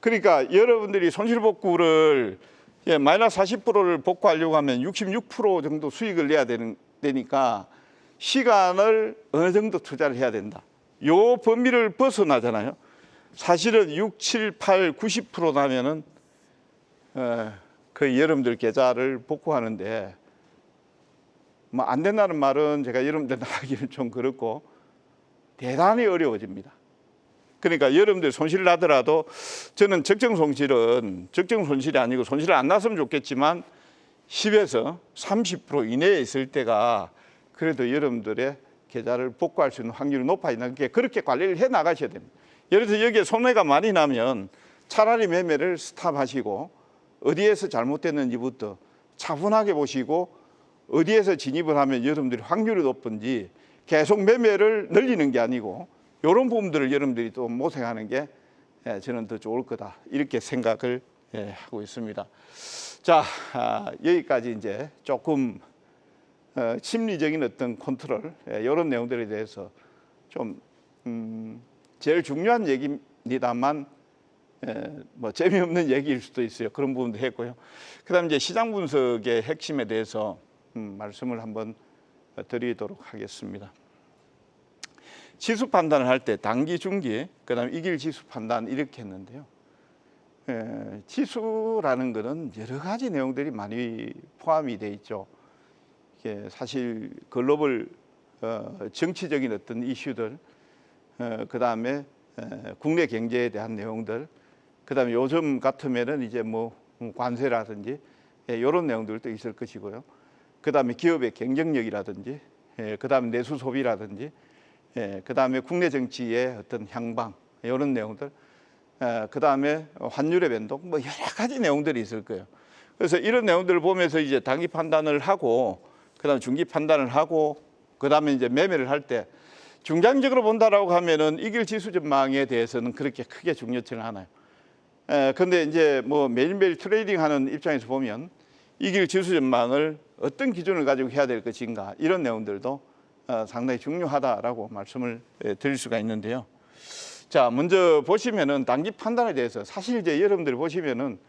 그러니까 여러분들이 손실복구를 마이너스 40%를 복구하려고 하면 66% 정도 수익을 내야 되니까 시간을 어느 정도 투자를 해야 된다. 요 범위를 벗어나잖아요. 사실은 6, 7, 8, 90% 나면은 그 여러분들 계좌를 복구하는데 뭐 안 된다는 말은 제가 여러분들한테 하기는 좀 그렇고 대단히 어려워집니다. 그러니까 여러분들 손실 나더라도 저는 적정 손실이 아니고 손실을 안 났으면 좋겠지만 10에서 30% 이내에 있을 때가 그래도 여러분들의 계좌를 복구할 수 있는 확률이 높아 있는 게 그렇게 관리를 해 나가셔야 됩니다. 예를 들어서 여기에 손해가 많이 나면 차라리 매매를 스탑하시고 어디에서 잘못됐는지부터 차분하게 보시고 어디에서 진입을 하면 여러분들이 확률이 높은지 계속 매매를 늘리는 게 아니고 이런 부분들을 여러분들이 또 모색하는 게 저는 더 좋을 거다 이렇게 생각을 하고 있습니다. 자, 여기까지 이제 조금 심리적인 어떤 컨트롤 이런 내용들에 대해서 좀 제일 중요한 얘기입니다만 뭐 재미없는 얘기일 수도 있어요. 그런 부분도 했고요. 그다음 이제 시장 분석의 핵심에 대해서 말씀을 한번 드리도록 하겠습니다. 지수 판단을 할 때 단기, 중기, 그다음 이길 지수 판단 이렇게 했는데요. 지수라는 것은 여러 가지 내용들이 많이 포함이 돼 있죠. 이게 사실 글로벌 정치적인 어떤 이슈들, 그다음에 국내 경제에 대한 내용들, 그다음에 요즘 같으면은 이제 뭐 관세라든지 이런 내용들도 있을 것이고요. 그다음에 기업의 경쟁력이라든지, 그다음에 내수 소비라든지, 그다음에 국내 정치의 어떤 향방 이런 내용들, 그다음에 환율의 변동 뭐 여러 가지 내용들이 있을 거예요. 그래서 이런 내용들을 보면서 이제 단기 판단을 하고, 그다음 중기 판단을 하고, 그다음에 이제 매매를 할 때 중장기적으로 본다라고 하면은 이길 지수 전망에 대해서는 그렇게 크게 중요치는 않아요. 근데 이제 뭐 매일매일 트레이딩하는 입장에서 보면 이길 지수 전망을 어떤 기준을 가지고 해야 될 것인가 이런 내용들도 상당히 중요하다라고 말씀을 드릴 수가 있는데요. 자, 먼저 보시면은 단기 판단에 대해서 사실 이제 여러분들이 보시면은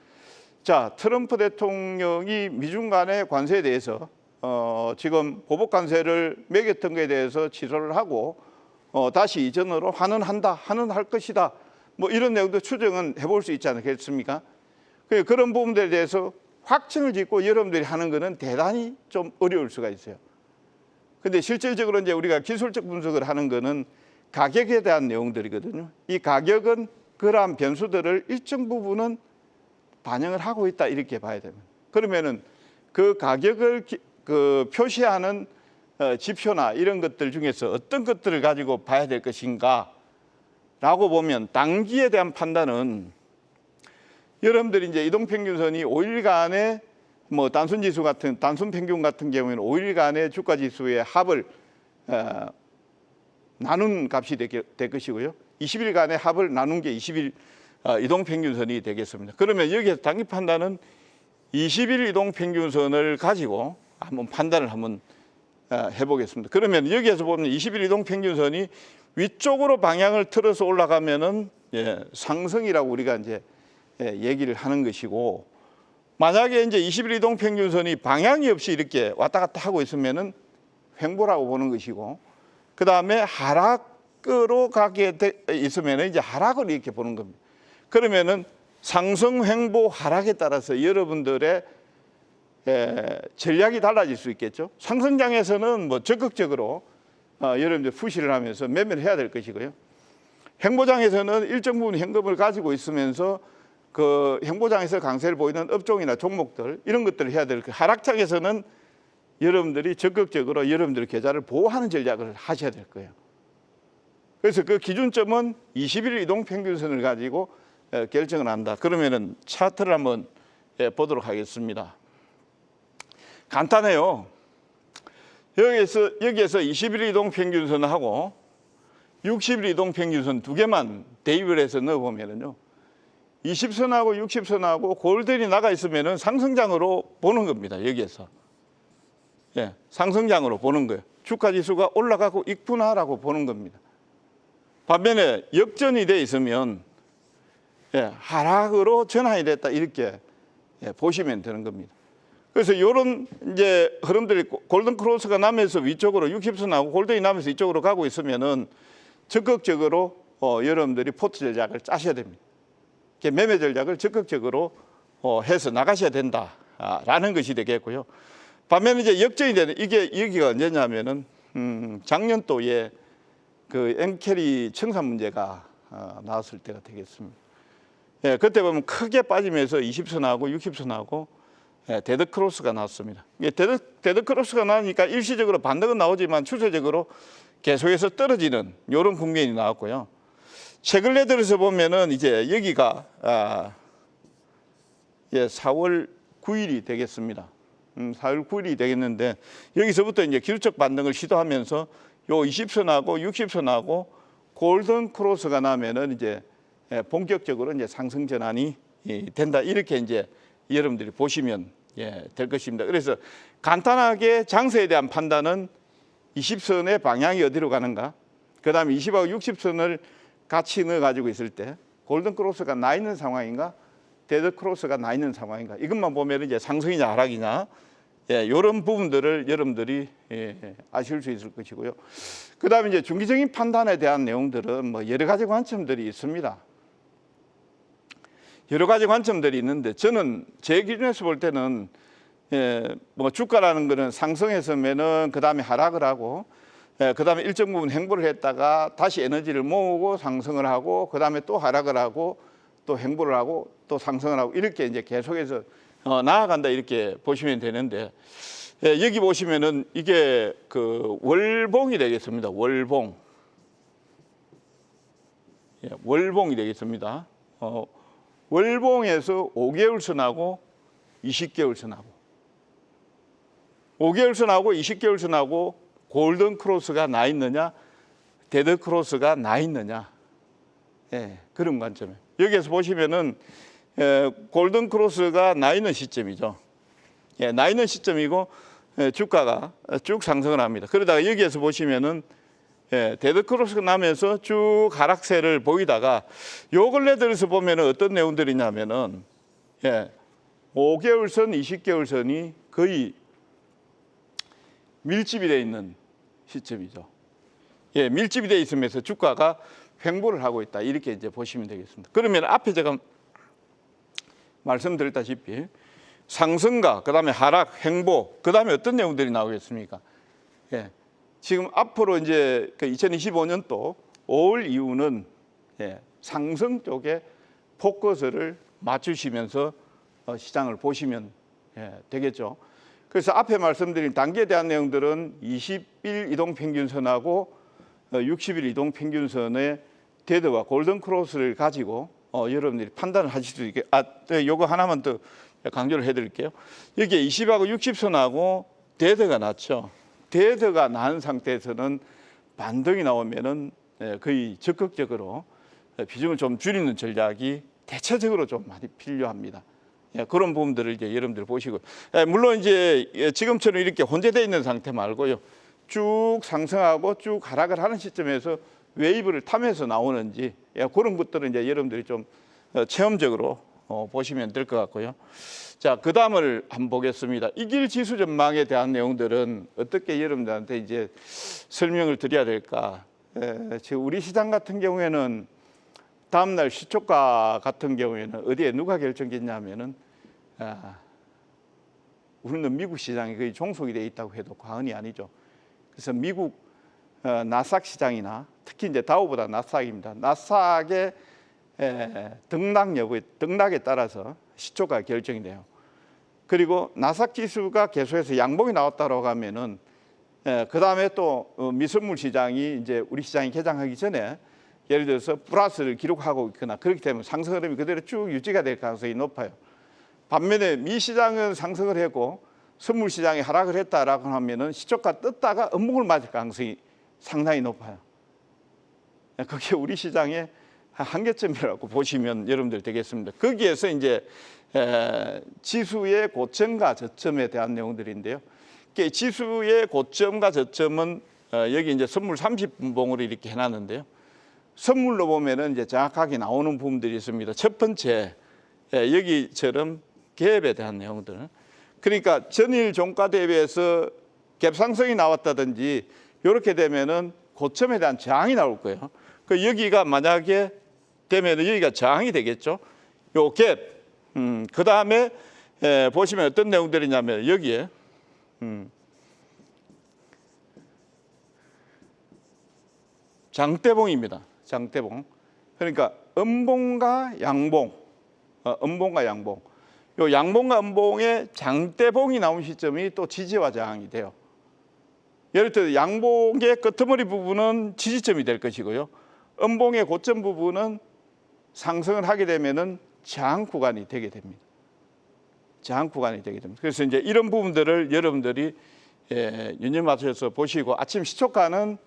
자, 트럼프 대통령이 미중 간의 관세에 대해서 지금 보복 관세를 매겼던 것에 대해서 취소를 하고 다시 이전으로 환원할 것이다. 뭐 이런 내용도 추정은 해볼 수 있지 않겠습니까? 그런 부분들에 대해서 확증을 짓고 여러분들이 하는 것은 대단히 좀 어려울 수가 있어요. 근데 실질적으로 이제 우리가 기술적 분석을 하는 것은 가격에 대한 내용들이거든요. 이 가격은 그러한 변수들을 일정 부분은 반영을 하고 있다 이렇게 봐야 됩니다. 그러면은 그 가격을 표시하는 지표나 이런 것들 중에서 어떤 것들을 가지고 봐야 될 것인가 라고 보면 단기에 대한 판단은 여러분들이 이제 이동평균선이 5일간의 뭐 단순 평균 같은 경우에는 5일간의 주가 지수의 합을 나눈 값이 될 것이고요. 20일간의 합을 나눈 게 20일 이동평균선이 되겠습니다. 그러면 여기에서 단기 판단은 20일 이동평균선을 가지고 한번 판단을 해보겠습니다. 그러면 여기에서 보면 20일 이동평균선이 위쪽으로 방향을 틀어서 올라가면은 상승이라고 우리가 이제 얘기를 하는 것이고, 만약에 이제 20일 이동평균선이 방향이 없이 이렇게 왔다 갔다 하고 있으면은 횡보라고 보는 것이고, 그 다음에 하락으로 가게 있으면은 이제 하락을 이렇게 보는 겁니다. 그러면은 상승, 횡보, 하락에 따라서 여러분들의 전략이 달라질 수 있겠죠. 상승장에서는 뭐 적극적으로 여러분들 푸시를 하면서 매매를 해야 될 것이고요. 횡보장에서는 일정 부분 현금을 가지고 있으면서 그 횡보장에서 강세를 보이는 업종이나 종목들 이런 것들을 해야 될 거예요. 하락장에서는 여러분들이 적극적으로 여러분들의 계좌를 보호하는 전략을 하셔야 될 거예요. 그래서 그 기준점은 20일 이동평균선을 가지고 결정을 한다. 그러면은 차트를 한번 보도록 하겠습니다. 간단해요. 여기에서 20일 이동 평균선하고 60일 이동 평균선 두 개만 대입을 해서 넣어보면은요, 20선하고 60선하고 골든이 나가 있으면은 상승장으로 보는 겁니다. 여기에서. 예, 상승장으로 보는 거예요. 주가 지수가 올라가고 있구나라고 보는 겁니다. 반면에 역전이 돼 있으면 하락으로 전환이 됐다 이렇게 보시면 되는 겁니다. 그래서 이런 이제 흐름들이 골든 크로스가 나면서 위쪽으로 60선하고 골든이 나면서 이쪽으로 가고 있으면은 적극적으로 여러분들이 포트 전략을 짜셔야 됩니다. 매매 전략을 적극적으로 해서 나가셔야 된다라는 것이 되겠고요. 반면에 이제 역전이 되는 이게 여기가 언제냐면은 작년도에 그 엔캐리 청산 문제가 나왔을 때가 되겠습니다. 예, 그때 보면 크게 빠지면서 20선하고 60선하고 데드 크로스가 나왔습니다. 데드 크로스가 나오니까 일시적으로 반등은 나오지만 추세적으로 계속해서 떨어지는 이런 국면이 나왔고요. 최근에 들어서 보면은 이제 여기가 4월 9일이 되겠습니다. 4월 9일이 되겠는데 여기서부터 이제 기술적 반등을 시도하면서 요 20선하고 60선하고 골든 크로스가 나면은 이제 본격적으로 이제 상승 전환이 된다 이렇게 이제 여러분들이 보시면 될 것입니다. 그래서 간단하게 장세에 대한 판단은 20선의 방향이 어디로 가는가, 그 다음에 20하고 60선을 같이 넣어 가지고 있을 때 골든 크로스가 나 있는 상황인가, 데드 크로스가 나 있는 상황인가, 이것만 보면 이제 상승이냐 하락이냐 이런 부분들을 여러분들이 아실 수 있을 것이고요. 그 다음에 이제 중기적인 판단에 대한 내용들은 뭐 여러 가지 관점들이 있습니다. 여러 가지 관점들이 있는데 저는 제 기준에서 볼 때는 뭐 주가라는 거는 상승했으면은 그 다음에 하락을 하고 그 다음에 일정 부분 행보를 했다가 다시 에너지를 모으고 상승을 하고 그 다음에 또 하락을 하고 또 행보를 하고 또 상승을 하고 이렇게 이제 계속해서 나아간다 이렇게 보시면 되는데 여기 보시면은 이게 그 월봉이 되겠습니다. 월봉. 월봉이 되겠습니다. 월봉에서 5개월선하고 20개월선하고 5개월선하고 20개월선하고 골든 크로스가 나 있느냐, 데드 크로스가 나 있느냐, 그런 관점에 여기에서 보시면은 골든 크로스가 나 있는 시점이죠. 나 있는 시점이고 주가가 쭉 상승을 합니다. 그러다가 여기에서 보시면은 데드 크로스가 나면서 쭉 하락세를 보이다가 요 근래 들어서 보면은 어떤 내용들이 있냐면은 5개월선, 20개월선이 거의 밀집이 되어 있는 시점이죠. 밀집이 되어 있으면서 주가가 횡보를 하고 있다 이렇게 이제 보시면 되겠습니다. 그러면 앞에 제가 말씀드렸다시피 상승과 그다음에 하락, 횡보, 그다음에 어떤 내용들이 나오겠습니까? 지금 앞으로 이제 2025년도 5월 이후는 상승 쪽에 포커스를 맞추시면서 시장을 보시면 되겠죠. 그래서 앞에 말씀드린 단계에 대한 내용들은 20일 이동평균선하고 60일 이동평균선의 데드와 골든 크로스를 가지고 여러분들이 판단을 하실 수 있게 요거 하나만 더 강조를 해드릴게요. 여기에 20하고 60선하고 데드가 났죠. 데드가 난 상태에서는 반등이 나오면은 거의 적극적으로 비중을 좀 줄이는 전략이 대체적으로 좀 많이 필요합니다. 그런 부분들을 이제 여러분들 보시고, 물론 이제 지금처럼 이렇게 혼재되어 있는 상태 말고요, 쭉 상승하고 쭉 하락을 하는 시점에서 웨이브를 타면서 나오는지 그런 것들은 이제 여러분들이 좀 체험적으로 보시면 될 것 같고요. 자, 그 다음을 한번 보겠습니다. 이길 지수 전망에 대한 내용들은 어떻게 여러분들한테 이제 설명을 드려야 될까? 지금 우리 시장 같은 경우에는 다음날 시초가 같은 경우에는 어디에 누가 결정했냐면은 우리는 미국 시장이 거의 종속이 되어 있다고 해도 과언이 아니죠. 그래서 미국 나스닥 시장이나 특히 이제 다우보다 나스닥입니다. 나스닥의 등락 여부, 등락에 따라서 시초가 결정이 돼요. 그리고 나스닥 지수가 계속해서 양봉이 나왔다고 하면은 그 다음에 또 미선물 시장이 이제 우리 시장이 개장하기 전에 예를 들어서 플러스를 기록하고 있거나 그렇기 때문에 상승 흐름이 그대로 쭉 유지가 될 가능성이 높아요. 반면에 미 시장은 상승을 했고 선물 시장이 하락을 했다라고 하면은 시초가 떴다가 음봉을 맞을 가능성이 상당히 높아요. 그게 우리 시장의 한계점이라고 보시면 여러분들 되겠습니다. 거기에서 이제 지수의 고점과 저점에 대한 내용들인데요. 지수의 고점과 저점은 여기 이제 선물 30분봉으로 이렇게 해놨는데요. 선물로 보면은 이제 정확하게 나오는 부분들이 있습니다. 첫 번째, 여기처럼 갭에 대한 내용들. 그러니까 전일 종가 대비해서 갭 상승이 나왔다든지 이렇게 되면은 고점에 대한 저항이 나올 거예요. 그 여기가 만약에 되면은 여기가 저항이 되겠죠. 요 갭. 그 다음에 보시면 어떤 내용들이냐면 여기에 장대봉입니다. 장대봉. 그러니까 음봉과 양봉, 음봉과 양봉. 요 양봉과 음봉의 장대봉이 나온 시점이 또 지지와 저항이 돼요. 예를 들어 양봉의 끄트머리 부분은 지지점이 될 것이고요. 음봉의 고점 부분은 상승을 하게 되면은 저항 구간이 되게 됩니다. 저항 구간이 되게 됩니다. 그래서 이제 이런 부분들을 여러분들이 유념하셔서 보시고 아침 시초가는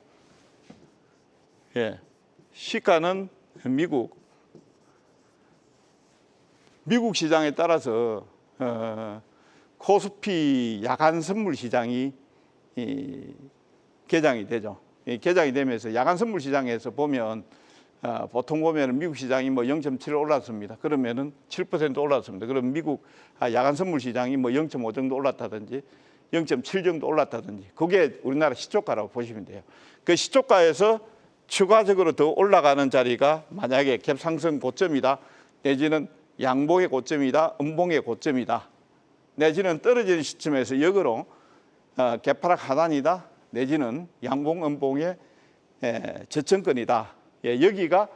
시가는 미국 시장에 따라서 코스피 야간 선물 시장이 개장이 되죠. 개장이 되면서 야간 선물 시장에서 보면 보통 보면 미국 시장이 뭐 0.7 올랐습니다. 그러면은 7% 올랐습니다. 그럼 미국 야간 선물 시장이 뭐 0.5 정도 올랐다든지 0.7 정도 올랐다든지 그게 우리나라 시초가라고 보시면 돼요. 그 시초가에서 추가적으로 더 올라가는 자리가 만약에 갭 상승 고점이다, 내지는 양봉의 고점이다, 음봉의 고점이다, 내지는 떨어지는 시점에서 역으로 개파락 하단이다, 내지는 양봉, 음봉의 저점권이다. 여기가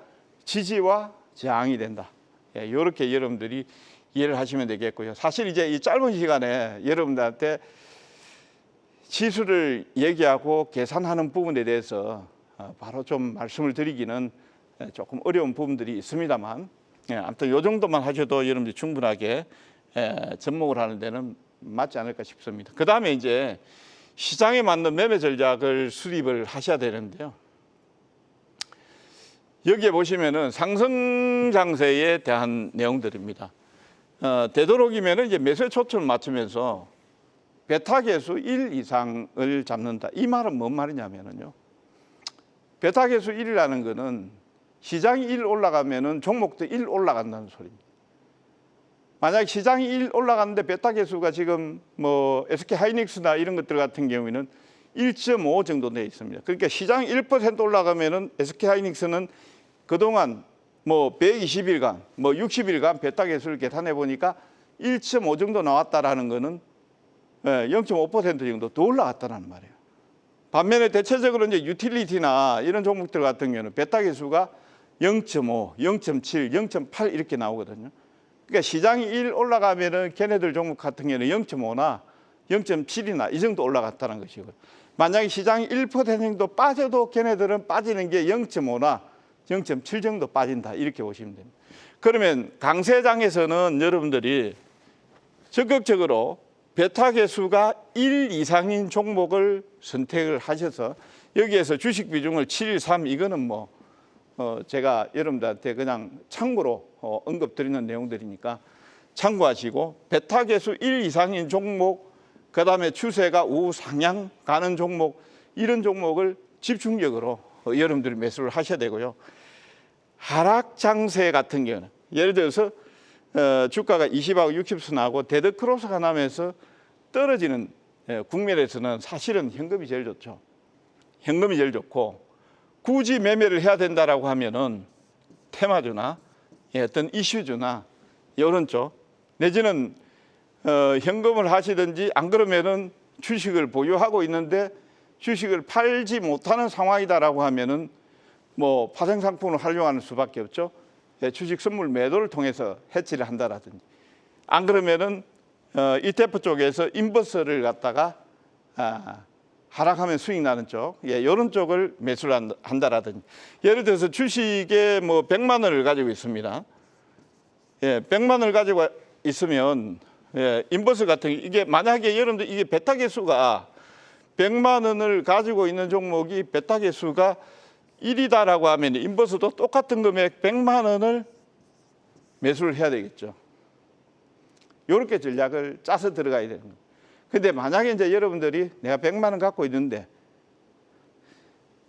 지지와 저항이 된다. 이렇게 여러분들이 이해를 하시면 되겠고요. 사실 이제 이 짧은 시간에 여러분들한테 지수를 얘기하고 계산하는 부분에 대해서 바로 좀 말씀을 드리기는 조금 어려운 부분들이 있습니다만, 아무튼 이 정도만 하셔도 여러분들이 충분하게 접목을 하는 데는 맞지 않을까 싶습니다. 그 다음에 이제 시장에 맞는 매매 전략을 수립을 하셔야 되는데요. 여기에 보시면은 상승 장세에 대한 내용들입니다. 되도록이면은 이제 매수에 초점을 맞추면서 베타 계수 1 이상을 잡는다. 이 말은 뭔 말이냐면요. 베타 계수 1이라는 거는 시장이 1 올라가면은 종목도 1 올라간다는 소리입니다. 만약 시장이 1 올라갔는데 베타 계수가 지금 뭐 SK 하이닉스나 이런 것들 같은 경우에는 1.5 정도 돼 있습니다. 그러니까 시장이 1% 올라가면은 SK 하이닉스는 그동안 뭐 120일간, 뭐 60일간 베타 계수를 계산해 보니까 1.5 정도 나왔다라는 거는 0.5% 정도 더 올라갔다는 말이에요. 반면에 대체적으로 이제 유틸리티나 이런 종목들 같은 경우는 베타 계수가 0.5, 0.7, 0.8 이렇게 나오거든요. 그러니까 시장이 1 올라가면은 걔네들 종목 같은 경우는 0.5나 0.7이나 이 정도 올라갔다는 것이고요. 만약에 시장이 1% 정도 빠져도 걔네들은 빠지는 게 0.5나 0.7 정도 빠진다 이렇게 보시면 됩니다. 그러면 강세장에서는 여러분들이 적극적으로 베타 계수가 1 이상인 종목을 선택을 하셔서 여기에서 주식 비중을 7:3 이거는 뭐 제가 여러분들한테 그냥 참고로 언급드리는 내용들이니까 참고하시고 베타 계수 1 이상인 종목, 그 다음에 추세가 우상향 가는 종목, 이런 종목을 집중적으로 여러분들이 매수를 하셔야 되고요. 하락 장세 같은 경우는 예를 들어서 주가가 20하고 60수 나고 데드 크로스가 나면서 떨어지는 국면에서는 사실은 현금이 제일 좋죠. 현금이 제일 좋고 굳이 매매를 해야 된다라고 하면은 테마주나 어떤 이슈주나 이런 쪽 내지는 현금을 하시든지 안 그러면은 주식을 보유하고 있는데 주식을 팔지 못하는 상황이다라고 하면은 뭐 파생 상품을 활용하는 수밖에 없죠. 주식 선물 매도를 통해서 해치를 한다라든지 안 그러면은 ETF 쪽에서 인버스를 갖다가 하락하면 수익 나는 쪽, 이런 쪽을 매수를 한다라든지 예를 들어서 주식에 뭐 100만 원을 가지고 있습니다. 100만 원을 가지고 있으면 예, 인버스 같은 이게 만약에 여러분들 이게 베타 개수가 100만 원을 가지고 있는 종목이 베타 개수가 1이다라고 하면 인버스도 똑같은 금액 100만 원을 매수를 해야 되겠죠. 이렇게 전략을 짜서 들어가야 되는 거예요. 근데 만약에 이제 여러분들이 내가 100만 원 갖고 있는데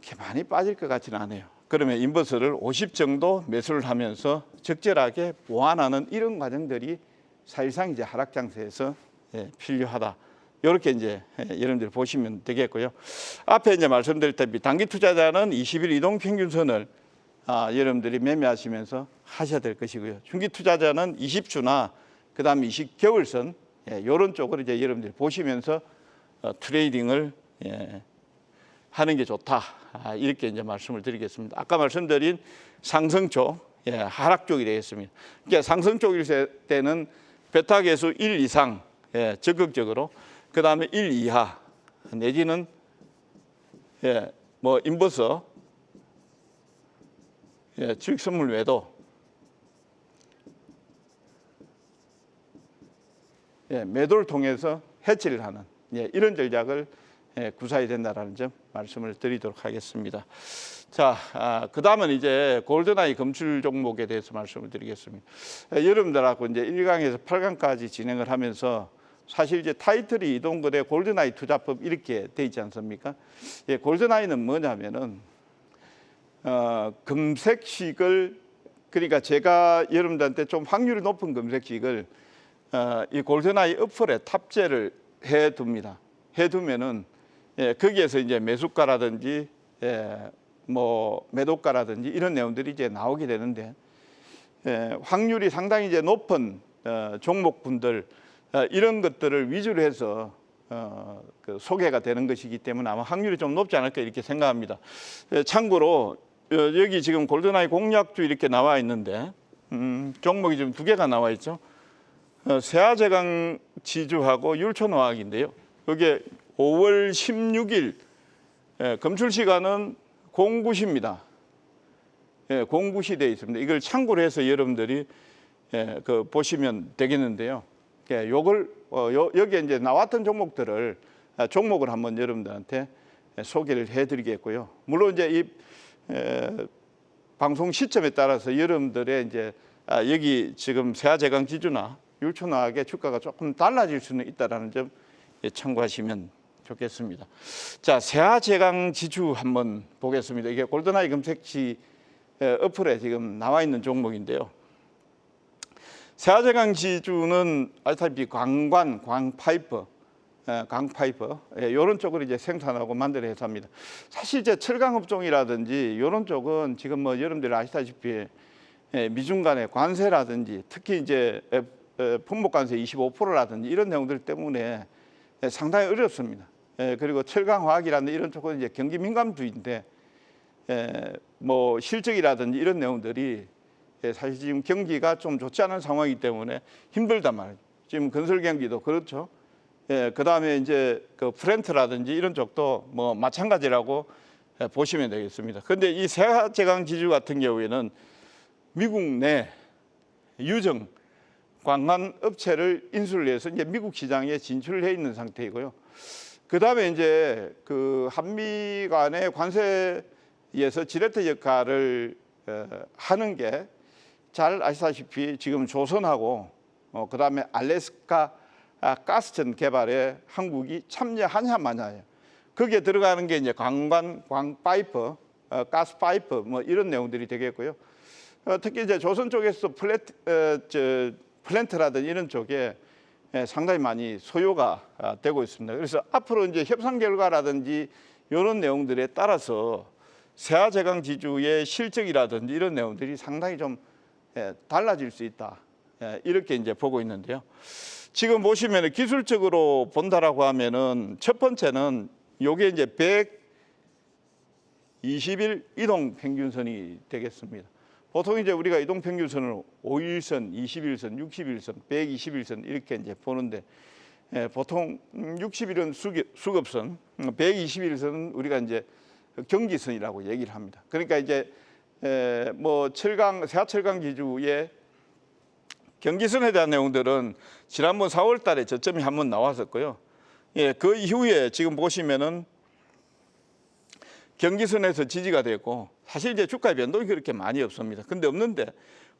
이렇게 많이 빠질 것 같지는 않아요. 그러면 인버스를 50 정도 매수를 하면서 적절하게 보완하는 이런 과정들이 사실상 이제 하락 장세에서 필요하다. 이렇게 이제 여러분들 보시면 되겠고요. 앞에 이제 말씀드렸다시피 단기 투자자는 20일 이동 평균선을 여러분들이 매매하시면서 하셔야 될 것이고요. 중기 투자자는 20주나 그다음 20개월선 이런 쪽으로 이제 여러분들이 보시면서 트레이딩을 하는 게 좋다. 이렇게 이제 말씀을 드리겠습니다. 아까 말씀드린 상승 쪽, 하락 쪽이 되겠습니다. 그러니까 상승 쪽일 때는 베타 개수 1 이상 적극적으로, 그 다음에 1 이하 내지는 뭐 인버스 주식 선물 외도 매도를 통해서 해치를 하는 이런 전략을 구사해야 된다라는 점 말씀을 드리도록 하겠습니다. 자, 그 다음은 이제 골드나이 검출 종목에 대해서 말씀을 드리겠습니다. 여러분들하고 이제 1강에서 8강까지 진행을 하면서 사실 이제 타이틀이 이동거래 골드나이 투자법 이렇게 돼 있지 않습니까? 골드나이는 뭐냐면은 검색식을, 그러니까 제가 여러분들한테 좀 확률이 높은 검색식을 이 골드나이 어플에 탑재를 해둡니다. 해두면은 거기에서 이제 매수가라든지 뭐 매도가라든지 이런 내용들이 이제 나오게 되는데 확률이 상당히 이제 높은 종목분들 이런 것들을 위주로 해서 그 소개가 되는 것이기 때문에 아마 확률이 좀 높지 않을까 이렇게 생각합니다. 참고로 여기 지금 골드나이 공략주 이렇게 나와 있는데 종목이 지금 2개가 나와 있죠. 세아제강 지주하고 율촌화학인데요. 여기에 5월 16일 검출 시간은 09시입니다. 09시 되어 있습니다. 이걸 참고로 해서 여러분들이 그 보시면 되겠는데요. 요걸 여기에 이제 나왔던 종목들을 종목을 한번 여러분들한테 소개를 해드리겠고요. 물론 이제 이 방송 시점에 따라서 여러분들의 이제 여기 지금 세아제강 지주나 율촌화학의 주가가 조금 달라질 수는 있다라는 점 참고하시면 좋겠습니다. 자, 세아제강 지주 한번 보겠습니다. 이게 골드나이 검색시 어플에 지금 나와 있는 종목인데요. 세아제강 지주는 알다시피 광파이프 이런 쪽으로 이제 생산하고 만드는 회사입니다. 사실 이제 철강 업종이라든지 이런 쪽은 지금 뭐 여러분들이 아시다시피 미중 간의 관세라든지 특히 이제 품목관세 25%라든지 이런 내용들 때문에 상당히 어렵습니다. 그리고 철강화학이라는 이런 쪽은 이제 경기 민감주인데 뭐 실적이라든지 이런 내용들이 사실 지금 경기가 좀 좋지 않은 상황이기 때문에 힘들단 말이에요. 지금 건설 경기도 그렇죠. 그 다음에 이제 그 프렌트라든지 이런 쪽도 뭐 마찬가지라고 보시면 되겠습니다. 그런데 이 세아제강 지주 같은 경우에는 미국 내 유정 광환 업체를 인수를 해서 이제 미국 시장에 진출을 해 있는 상태이고요. 그 다음에 이제 그 한미 간의 관세에서 지렛대 역할을 하는 게 잘 아시다시피 지금 조선하고 그 다음에 알래스카 가스전 개발에 한국이 참여하냐 마냐예요. 거기에 들어가는 게 이제 광파이프, 가스파이프 뭐 이런 내용들이 되겠고요. 특히 이제 조선 쪽에서 플랜트라든지 이런 쪽에 상당히 많이 소요가 되고 있습니다. 그래서 앞으로 이제 협상 결과라든지 이런 내용들에 따라서 세아제강 지주의 실적이라든지 이런 내용들이 상당히 좀 달라질 수 있다. 이렇게 이제 보고 있는데요. 지금 보시면 기술적으로 본다라고 하면은 첫 번째는 요게 이제 120일 이동 평균선이 되겠습니다. 보통 이제 우리가 이동 평균선을 5일선, 20일선, 60일선, 120일선 이렇게 이제 보는데 보통 60일은 수급선, 120일선은 우리가 이제 경기선이라고 얘기를 합니다. 그러니까 이제 뭐 세아철강 기주의 경기선에 대한 내용들은 지난번 4월 달에 저점이 한번 나왔었고요. 예, 그 이후에 지금 보시면은 경기선에서 지지가 되고 사실 이제 주가의 변동이 그렇게 많이 없습니다. 근데 없는데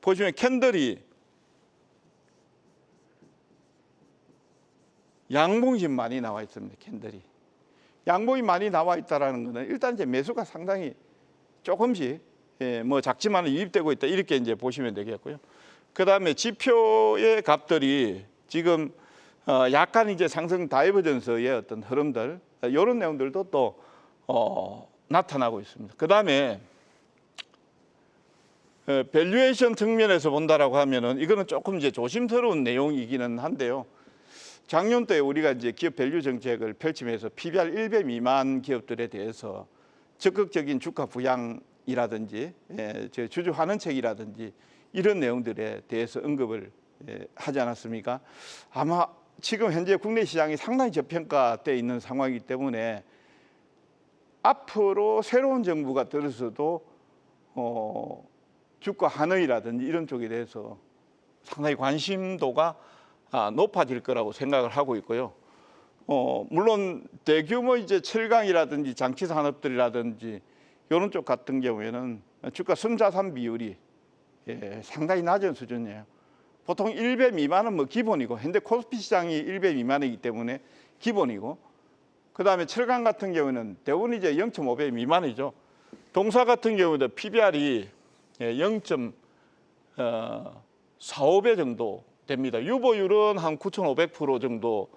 보시면 캔들이 양봉이 지금 많이 나와 있습니다. 캔들이 양봉이 많이 나와 있다라는 것은 일단 이제 매수가 상당히 조금씩 뭐 작지만 유입되고 있다 이렇게 이제 보시면 되겠고요. 그 다음에 지표의 값들이 지금 약간 이제 상승 다이버전스의 어떤 흐름들 이런 내용들도 또 나타나고 있습니다. 그 다음에 밸류에이션 측면에서 본다라고 하면은 이거는 조금 이제 조심스러운 내용이기는 한데요. 작년도에 우리가 이제 기업 밸류 정책을 펼치면서 PBR 1배 미만 기업들에 대해서 적극적인 주가 부양이라든지 주주 환원책이라든지 이런 내용들에 대해서 언급을 하지 않았습니까? 아마 지금 현재 국내 시장이 상당히 저평가되어 있는 상황이기 때문에 앞으로 새로운 정부가 들어서도 주가 환원이라든지 이런 쪽에 대해서 상당히 관심도가 높아질 거라고 생각을 하고 있고요. 물론 대규모 이제 철강이라든지 장치 산업들이라든지 이런 쪽 같은 경우에는 주가 순자산 비율이 상당히 낮은 수준이에요. 보통 1배 미만은 뭐 기본이고 현재 코스피 시장이 1배 미만이기 때문에 기본이고 그 다음에 철강 같은 경우는 대부분 이제 0.5배 미만이죠. 동사 같은 경우도 PBR이 0.45배 정도 됩니다. 유보율은 한 9,500% 정도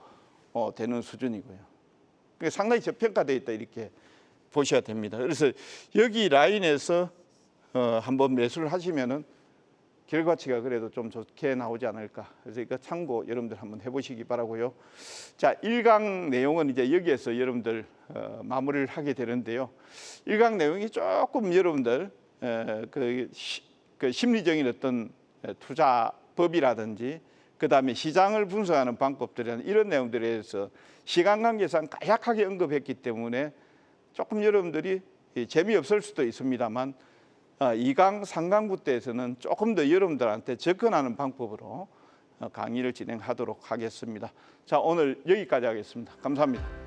되는 수준이고요. 상당히 저평가되어 있다 이렇게 보셔야 됩니다. 그래서 여기 라인에서 한번 매수를 하시면은 결과치가 그래도 좀 좋게 나오지 않을까. 그래서 이거 참고 여러분들 한번 해보시기 바라고요. 자, 1강 내용은 이제 여기에서 여러분들 마무리를 하게 되는데요. 1강 내용이 조금 여러분들 그 심리적인 어떤 투자법이라든지 그 다음에 시장을 분석하는 방법들이나 이런 내용들에 대해서 시간 관계상 간략하게 언급했기 때문에 조금 여러분들이 재미없을 수도 있습니다만 2강, 3강부 때에서는 조금 더 여러분들한테 접근하는 방법으로 강의를 진행하도록 하겠습니다. 자, 오늘 여기까지 하겠습니다. 감사합니다.